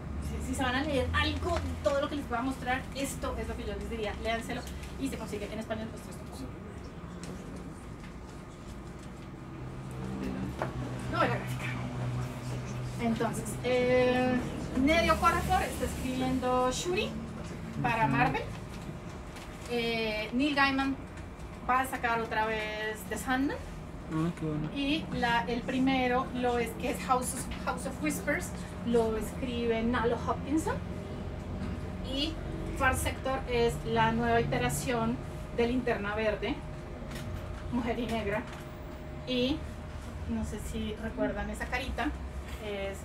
Si se van a leer algo de todo lo que les voy a mostrar, esto es lo que yo les diría, léanselo, y se consigue en español los 3 tomos. No, la gráfica. Entonces, Nedio Okorafor está escribiendo Shuri para Marvel. Neil Gaiman va a sacar otra vez The Sandman. Y el primero, que es House of Whispers, lo escribe Nalo Hopkinson. Y Far Sector es la nueva iteración de Linterna Verde, Mujer y Negra. Y no sé si recuerdan esa carita, es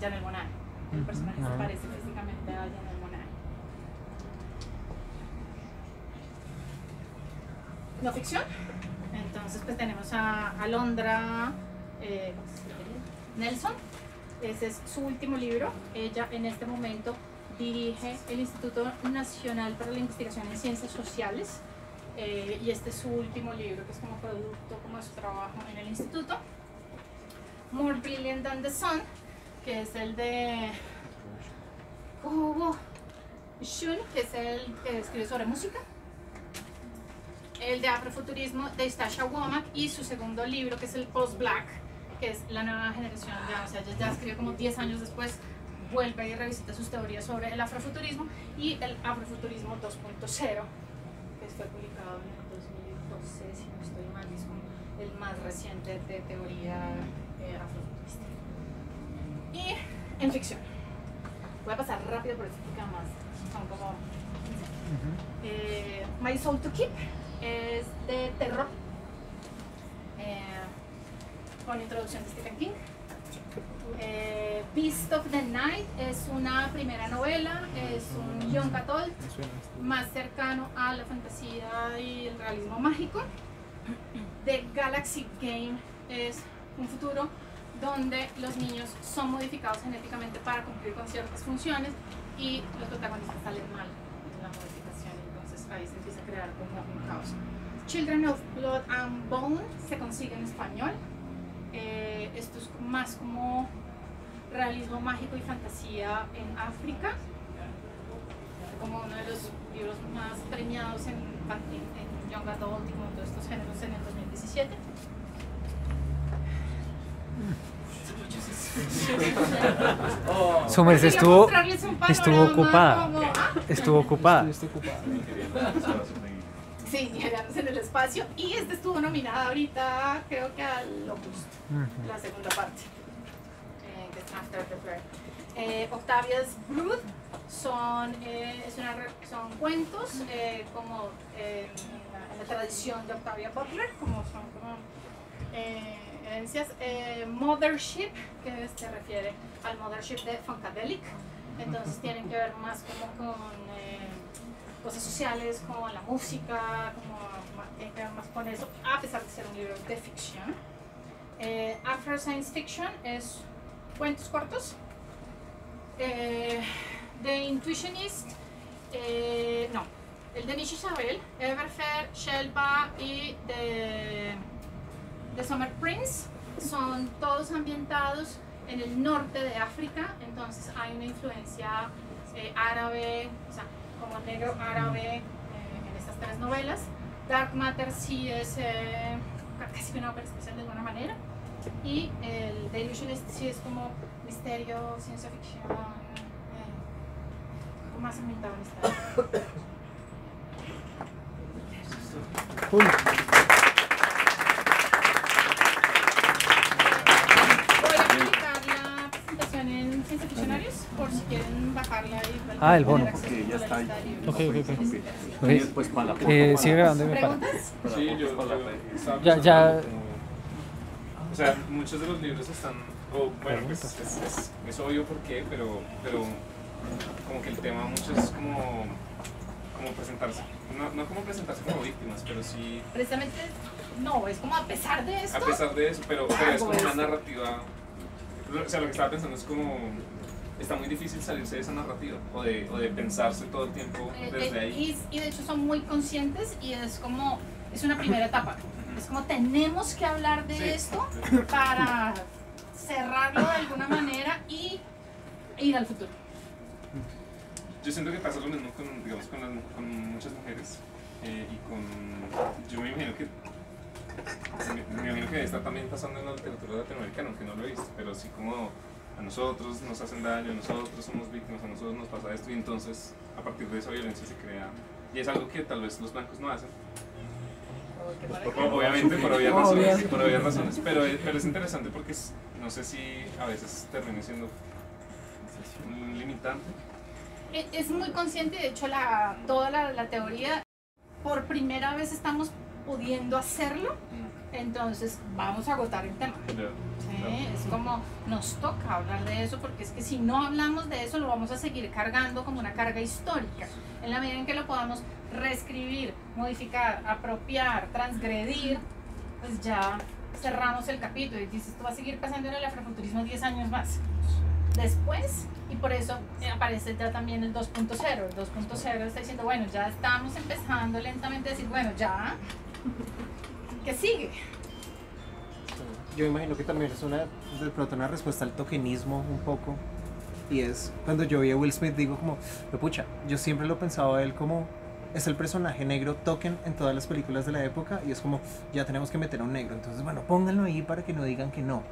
Janelle Monáe. El personaje se parece físicamente a Janelle Monáe. No ficción. Entonces pues tenemos a Alondra Nelson. Ese es su último libro. Ella en este momento dirige el Instituto Nacional para la Investigación en Ciencias Sociales, y este es su último libro, que es como producto como de su trabajo en el instituto. More Brilliant Than the Sun, que es el de Kobo Shun, que es el que escribe sobre música. El de Afrofuturismo de Stasha Womack, y su segundo libro, que es el Post-Black, que es la nueva generación. O sea, ella ya escribió como 10 años después, vuelve y revisita sus teorías sobre el afrofuturismo y el afrofuturismo 2.0, que fue publicado en el 2012, si no estoy mal, es como el más reciente de teoría afrofuturista. Y en ficción, voy a pasar rápido por esto porque además son como My Soul to Keep, es de terror, con introducción de Stephen King. Beast of the Night es una primera novela, es un young adult más cercano a la fantasía y el realismo mágico. The Galaxy Game es un futuro donde los niños son modificados genéticamente para cumplir con ciertas funciones y los protagonistas salen mal en la modificación, entonces ahí se empieza a crear como un caos. Children of Blood and Bone se consigue en español. Esto es más como realismo mágico y fantasía en África. como uno de los libros más premiados en Young Adult y como todos estos géneros en el 2017. Su merced Quería estuvo mostrarles un panorama ocupada. como- Estuvo ocupada. Sí, llegándose en el espacio. Y este estuvo nominada ahorita, creo que al Locust, la segunda parte, que es After the Flare. Octavia's Brood son cuentos como en la tradición de Octavia Butler, como son como herencias. Mothership, que se refiere al Mothership de Funkadelic, entonces tienen que ver más como con cosas sociales, como la música, tienen que ver más con eso, a pesar de ser un libro de ficción. After Science Fiction es cuentos cortos. The Intuitionist, no, el de Nishi Isabel, Everfair, Shelba y The Summer Prince son todos ambientados en el norte de África, entonces hay una influencia árabe, o sea, como negro árabe en estas tres novelas. Dark Matter sí es casi una ópera espacial de alguna manera, y el The Illusionist sí es como misterio, ciencia ficción, más ambientado en esta. Voy a publicar la presentación en Ciencia Ficcionarios por si quieren bajarla y El bono. Ok, ya está ahí. Ok. Y después para la foto. Sigue grabando y me para. ¿Preguntas? Sí, yo estaba Ya. pensando como- o sea, muchos de los libros están, bueno, pues es obvio por qué, pero como que el tema mucho es como presentarse, no como presentarse como víctimas, pero sí, Precisamente, no, es como a pesar de esto. a pesar de eso, pero es como una narrativa, o sea, lo que estaba pensando es como, está muy difícil salirse de esa narrativa, o de pensarse todo el tiempo desde ahí. Y de hecho son muy conscientes y es como, es una primera etapa. Es como tenemos que hablar de esto para cerrarlo de alguna manera y ir al futuro. Yo siento que pasa lo mismo con muchas mujeres yo me imagino que está también pasando en la literatura latinoamericana, aunque no lo he visto, pero sí como a nosotros nos hacen daño, a nosotros somos víctimas, a nosotros nos pasa esto y entonces a partir de esa violencia se crea, y es algo que tal vez los blancos no hacen. Obviamente por obvias razones, pero es interesante porque no sé si a veces termina siendo un limitante. Es muy consciente, de hecho toda la teoría, por primera vez estamos pudiendo hacerlo, entonces vamos a agotar el tema. ¿Sí? Es como nos toca hablar de eso porque es que si no hablamos de eso lo vamos a seguir cargando como una carga histórica. En la medida en que lo podamos reescribir, modificar, apropiar, transgredir, pues ya cerramos el capítulo y dices, esto va a seguir pasando en el afrofuturismo 10 años más. Después, y por eso aparece ya también el 2.0. El 2.0 está diciendo, bueno, ya estamos empezando lentamente a decir, bueno, ya, ¿qué sigue? Yo imagino que también es de pronto una respuesta al tokenismo un poco. Y es cuando yo vi a Will Smith, digo como, pucha, yo siempre lo pensaba a él como, es el personaje negro token en todas las películas de la época y es como, ya tenemos que meter a un negro, entonces bueno, pónganlo ahí para que no digan que no.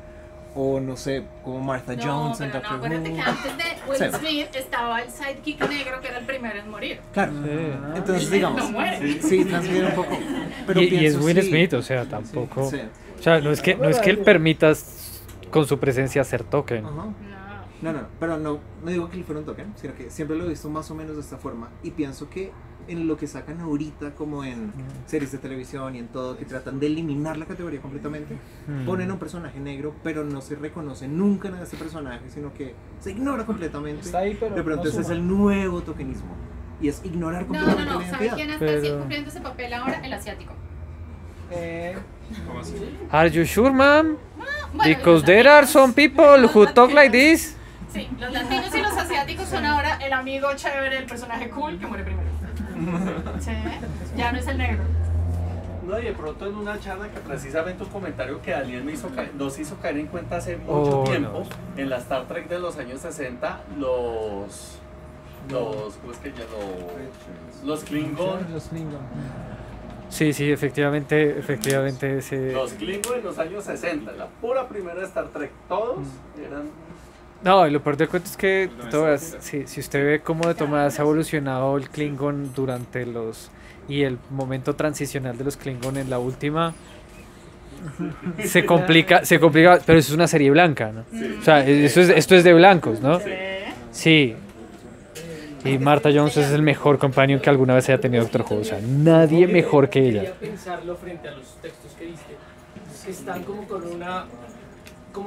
O no sé, como Martha Jones en Doctor Who. Acuérdate que antes de Will Smith estaba el sidekick negro que era el primero en morir. Claro, entonces digamos, no muere. sí, transfiere un poco. Pero Y es Will sí, Smith, o sea, tampoco. Sí. O sea, no es que él permita con su presencia hacer token. Ajá. No, pero no digo que él fuera un token, sino que siempre lo he visto más o menos de esta forma y pienso que en lo que sacan ahorita como en series de televisión y en todo, que tratan de eliminar la categoría completamente, ponen un personaje negro pero no se reconoce nunca nada de este personaje, sino que se ignora completamente. Está ahí, pero de pronto no ese es suma. el nuevo tokenismo y es ignorar completamente la ¿Sabes identidad. quién está cumpliendo ese papel ahora? El asiático. ¿Cómo así? Are you sure, ma'am? Bueno, Because los there are latinos- some people who talk like this. Sí, los latinos y los asiáticos son ahora el amigo chévere, el personaje cool que muere primero. Sí, ya no es el negro. No, y de pronto en una charla que precisamente un comentario que Daniel nos hizo caer en cuenta hace mucho tiempo, en la Star Trek de los años 60, ¿cómo es que ya los Klingon? Los Klingon. Sí, sí, efectivamente ese... Los Klingon en los años 60, la pura primera Star Trek, todos eran... No, y lo peor del cuento es que si usted ve cómo de todas ha evolucionado el Klingon durante y el momento transicional de los Klingon en la última, se complica, pero eso es una serie blanca, ¿no? Sí. O sea, esto es de blancos, ¿no? Sí. Y Martha Jones es el mejor companion que alguna vez haya tenido Doctor Who, o sea, nadie mejor que ella. Quería pensarlo frente a los textos que diste, que están como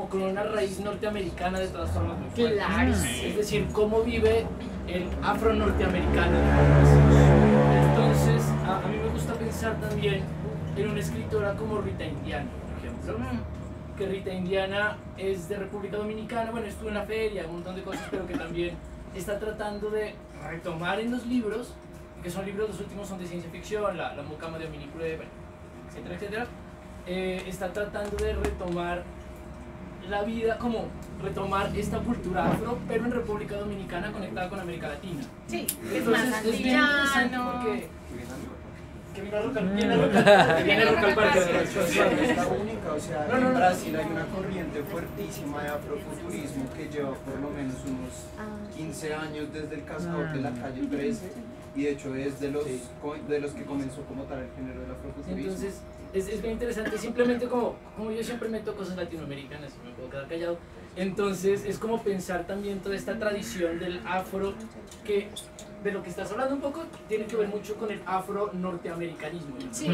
con una raíz norteamericana de todas formas muy fuerte. Claro. Es decir, cómo vive el afro-norteamericano. Entonces, a mí me gusta pensar también en una escritora como Rita Indiana, por ejemplo. Que Rita Indiana es de República Dominicana, bueno, estuvo en la feria, un montón de cosas, pero que también está tratando de retomar en los libros, que son libros, los últimos son de ciencia ficción, la mucama de Minicule, bueno, etcétera, etcétera. Está tratando de retomar la vida, como retomar esta cultura afro, pero en República Dominicana conectada con América Latina. Sí, Entonces, más es bien interesante antillano. porque... Que viene a Rock al Parque de las personas. Es la única, o sea, No, no, en no. Brasil hay una corriente fuertísima de afrofuturismo que lleva por lo menos unos 15 años desde el cazador de la calle 13 y de hecho es de los que comenzó como tal el género del afrofuturismo. Entonces, es bien interesante, simplemente como yo siempre meto cosas latinoamericanas y me puedo quedar callado, entonces es como pensar también toda esta tradición del afro que de lo que estás hablando un poco tiene que ver mucho con el afro-norteamericanismo. Sí,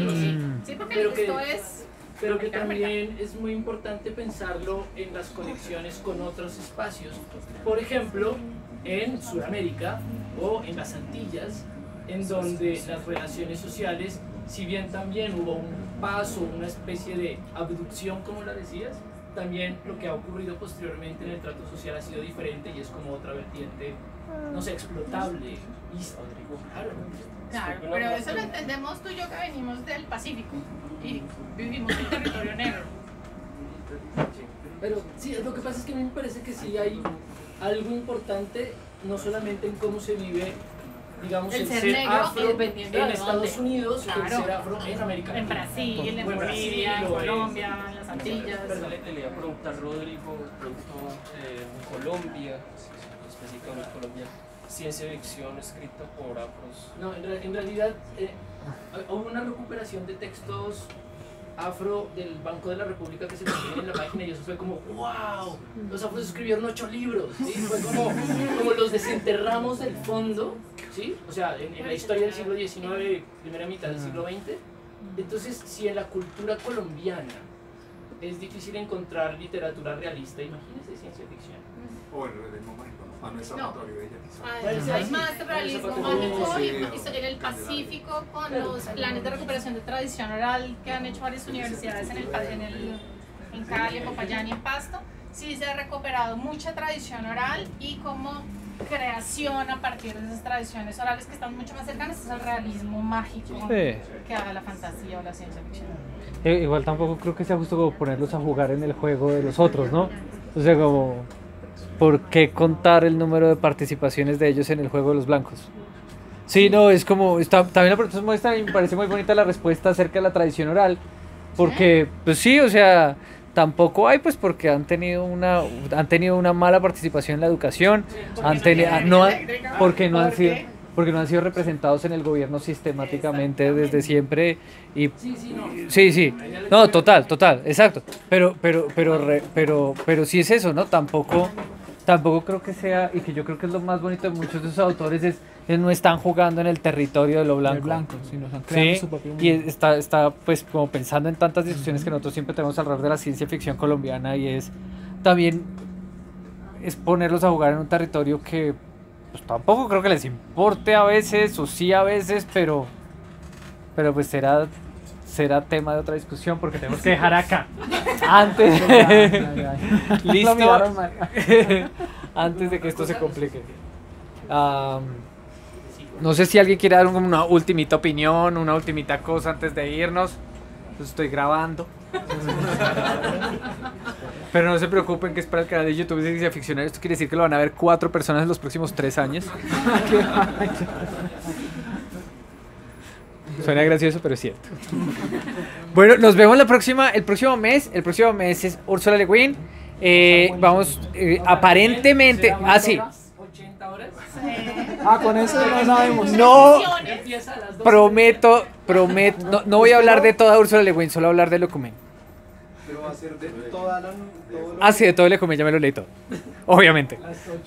sí, porque Pero esto es... pero que también es muy importante pensarlo en las conexiones con otros espacios. Por ejemplo, en Sudamérica o en las Antillas, en donde las relaciones sociales, si bien también hubo un paso, una especie de abducción, como la decías, también lo que ha ocurrido posteriormente en el trato social ha sido diferente y es como otra vertiente, no sé, explotable. Claro, pero eso lo entendemos tú y yo que venimos del Pacífico y vivimos en territorio negro. Pero sí, lo que pasa es que a mí me parece que sí hay algo importante, no solamente en cómo se vive, digamos, El el ser ser negro, afro dependiendo en de Estados dónde. Unidos, Claro. el ser afro en América En Latina. Brasil, en O Bolivia, en o Colombia, en las Antillas. Perdón. Le iba a preguntar, Rodrigo, pronto en Colombia, específicamente en Colombia, ciencia ficción escrita por afros. No, en realidad hubo una recuperación de textos afro del Banco de la República que se mantiene en la página y eso fue como ¡wow! Los afros escribieron 8 libros, ¿sí? Fue como los desenterramos del fondo, ¿sí? O sea, en la historia del siglo XIX, primera mitad del siglo XX. Entonces, si en la cultura colombiana es difícil encontrar literatura realista, imagínese ciencia ficción. O en el momento, ¿no? No es amatorio ella quizá. Hay más realismo mágico y en el Pacífico con los planes de recuperación de tradición oral que han hecho varias universidades en Cali, en Popayán y en Pasto. Sí se ha recuperado mucha tradición oral y como creación a partir de esas tradiciones orales que están mucho más cercanas al realismo mágico que a la fantasía o la ciencia ficción. Igual tampoco creo que sea justo como ponerlos a jugar en el juego de los otros, ¿no? O sea, como, ¿por qué contar el número de participaciones de ellos en el juego de los blancos? Sí, no, es como, también la persona muestra y me parece muy bonita la respuesta acerca de la tradición oral, porque, pues sí, o sea, tampoco hay, pues porque han tenido una mala participación en la educación, porque no han sido representados en el gobierno sistemáticamente desde siempre y sí, no, total, exacto, pero sí es eso, ¿no? Tampoco creo que sea, y que yo creo que es lo más bonito de muchos de esos autores, es no están jugando en el territorio de lo blanco, sino están creando su propio mundo. y está pues como pensando en tantas discusiones que nosotros siempre tenemos alrededor de la ciencia ficción colombiana, y es también es ponerlos a jugar en un territorio que pues tampoco creo que les importe a veces, o sí a veces, pero pues será tema de otra discusión porque tenemos que dejar acá antes listo antes de que esto se complique. No sé si alguien quiere dar una ultimita opinión, una ultimita cosa antes de irnos. Pues estoy grabando. Pero no se preocupen que es para el canal de YouTube de Ciencia Ficcionario. Esto quiere decir que lo van a ver 4 personas en los próximos 3 años. Suena gracioso, pero es cierto. Bueno, nos vemos el próximo mes. El próximo mes es Ursula Le Guin. Vamos, aparentemente... Ah, sí. 80 horas. Con eso no sabemos. No, Empieza a las 12. prometo, no voy a hablar de toda Ursula Le Guin, solo hablar del Ecumen. Pero va a ser de toda la... Ah, sí, de todo el Ecumen, ya me lo leí todo. Obviamente. Las 8,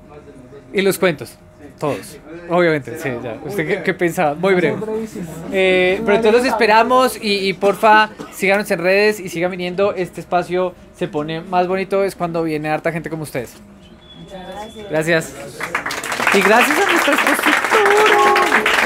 más de las 12. Y los cuentos. Todos. Obviamente, sí, ya. ¿Usted qué pensaba? Muy breve. Pero entonces los esperamos y porfa, síganos en redes y sigan viniendo. Este espacio se pone más bonito es cuando viene harta gente como ustedes. Muchas gracias. Gracias. Y gracias a nuestro expositor.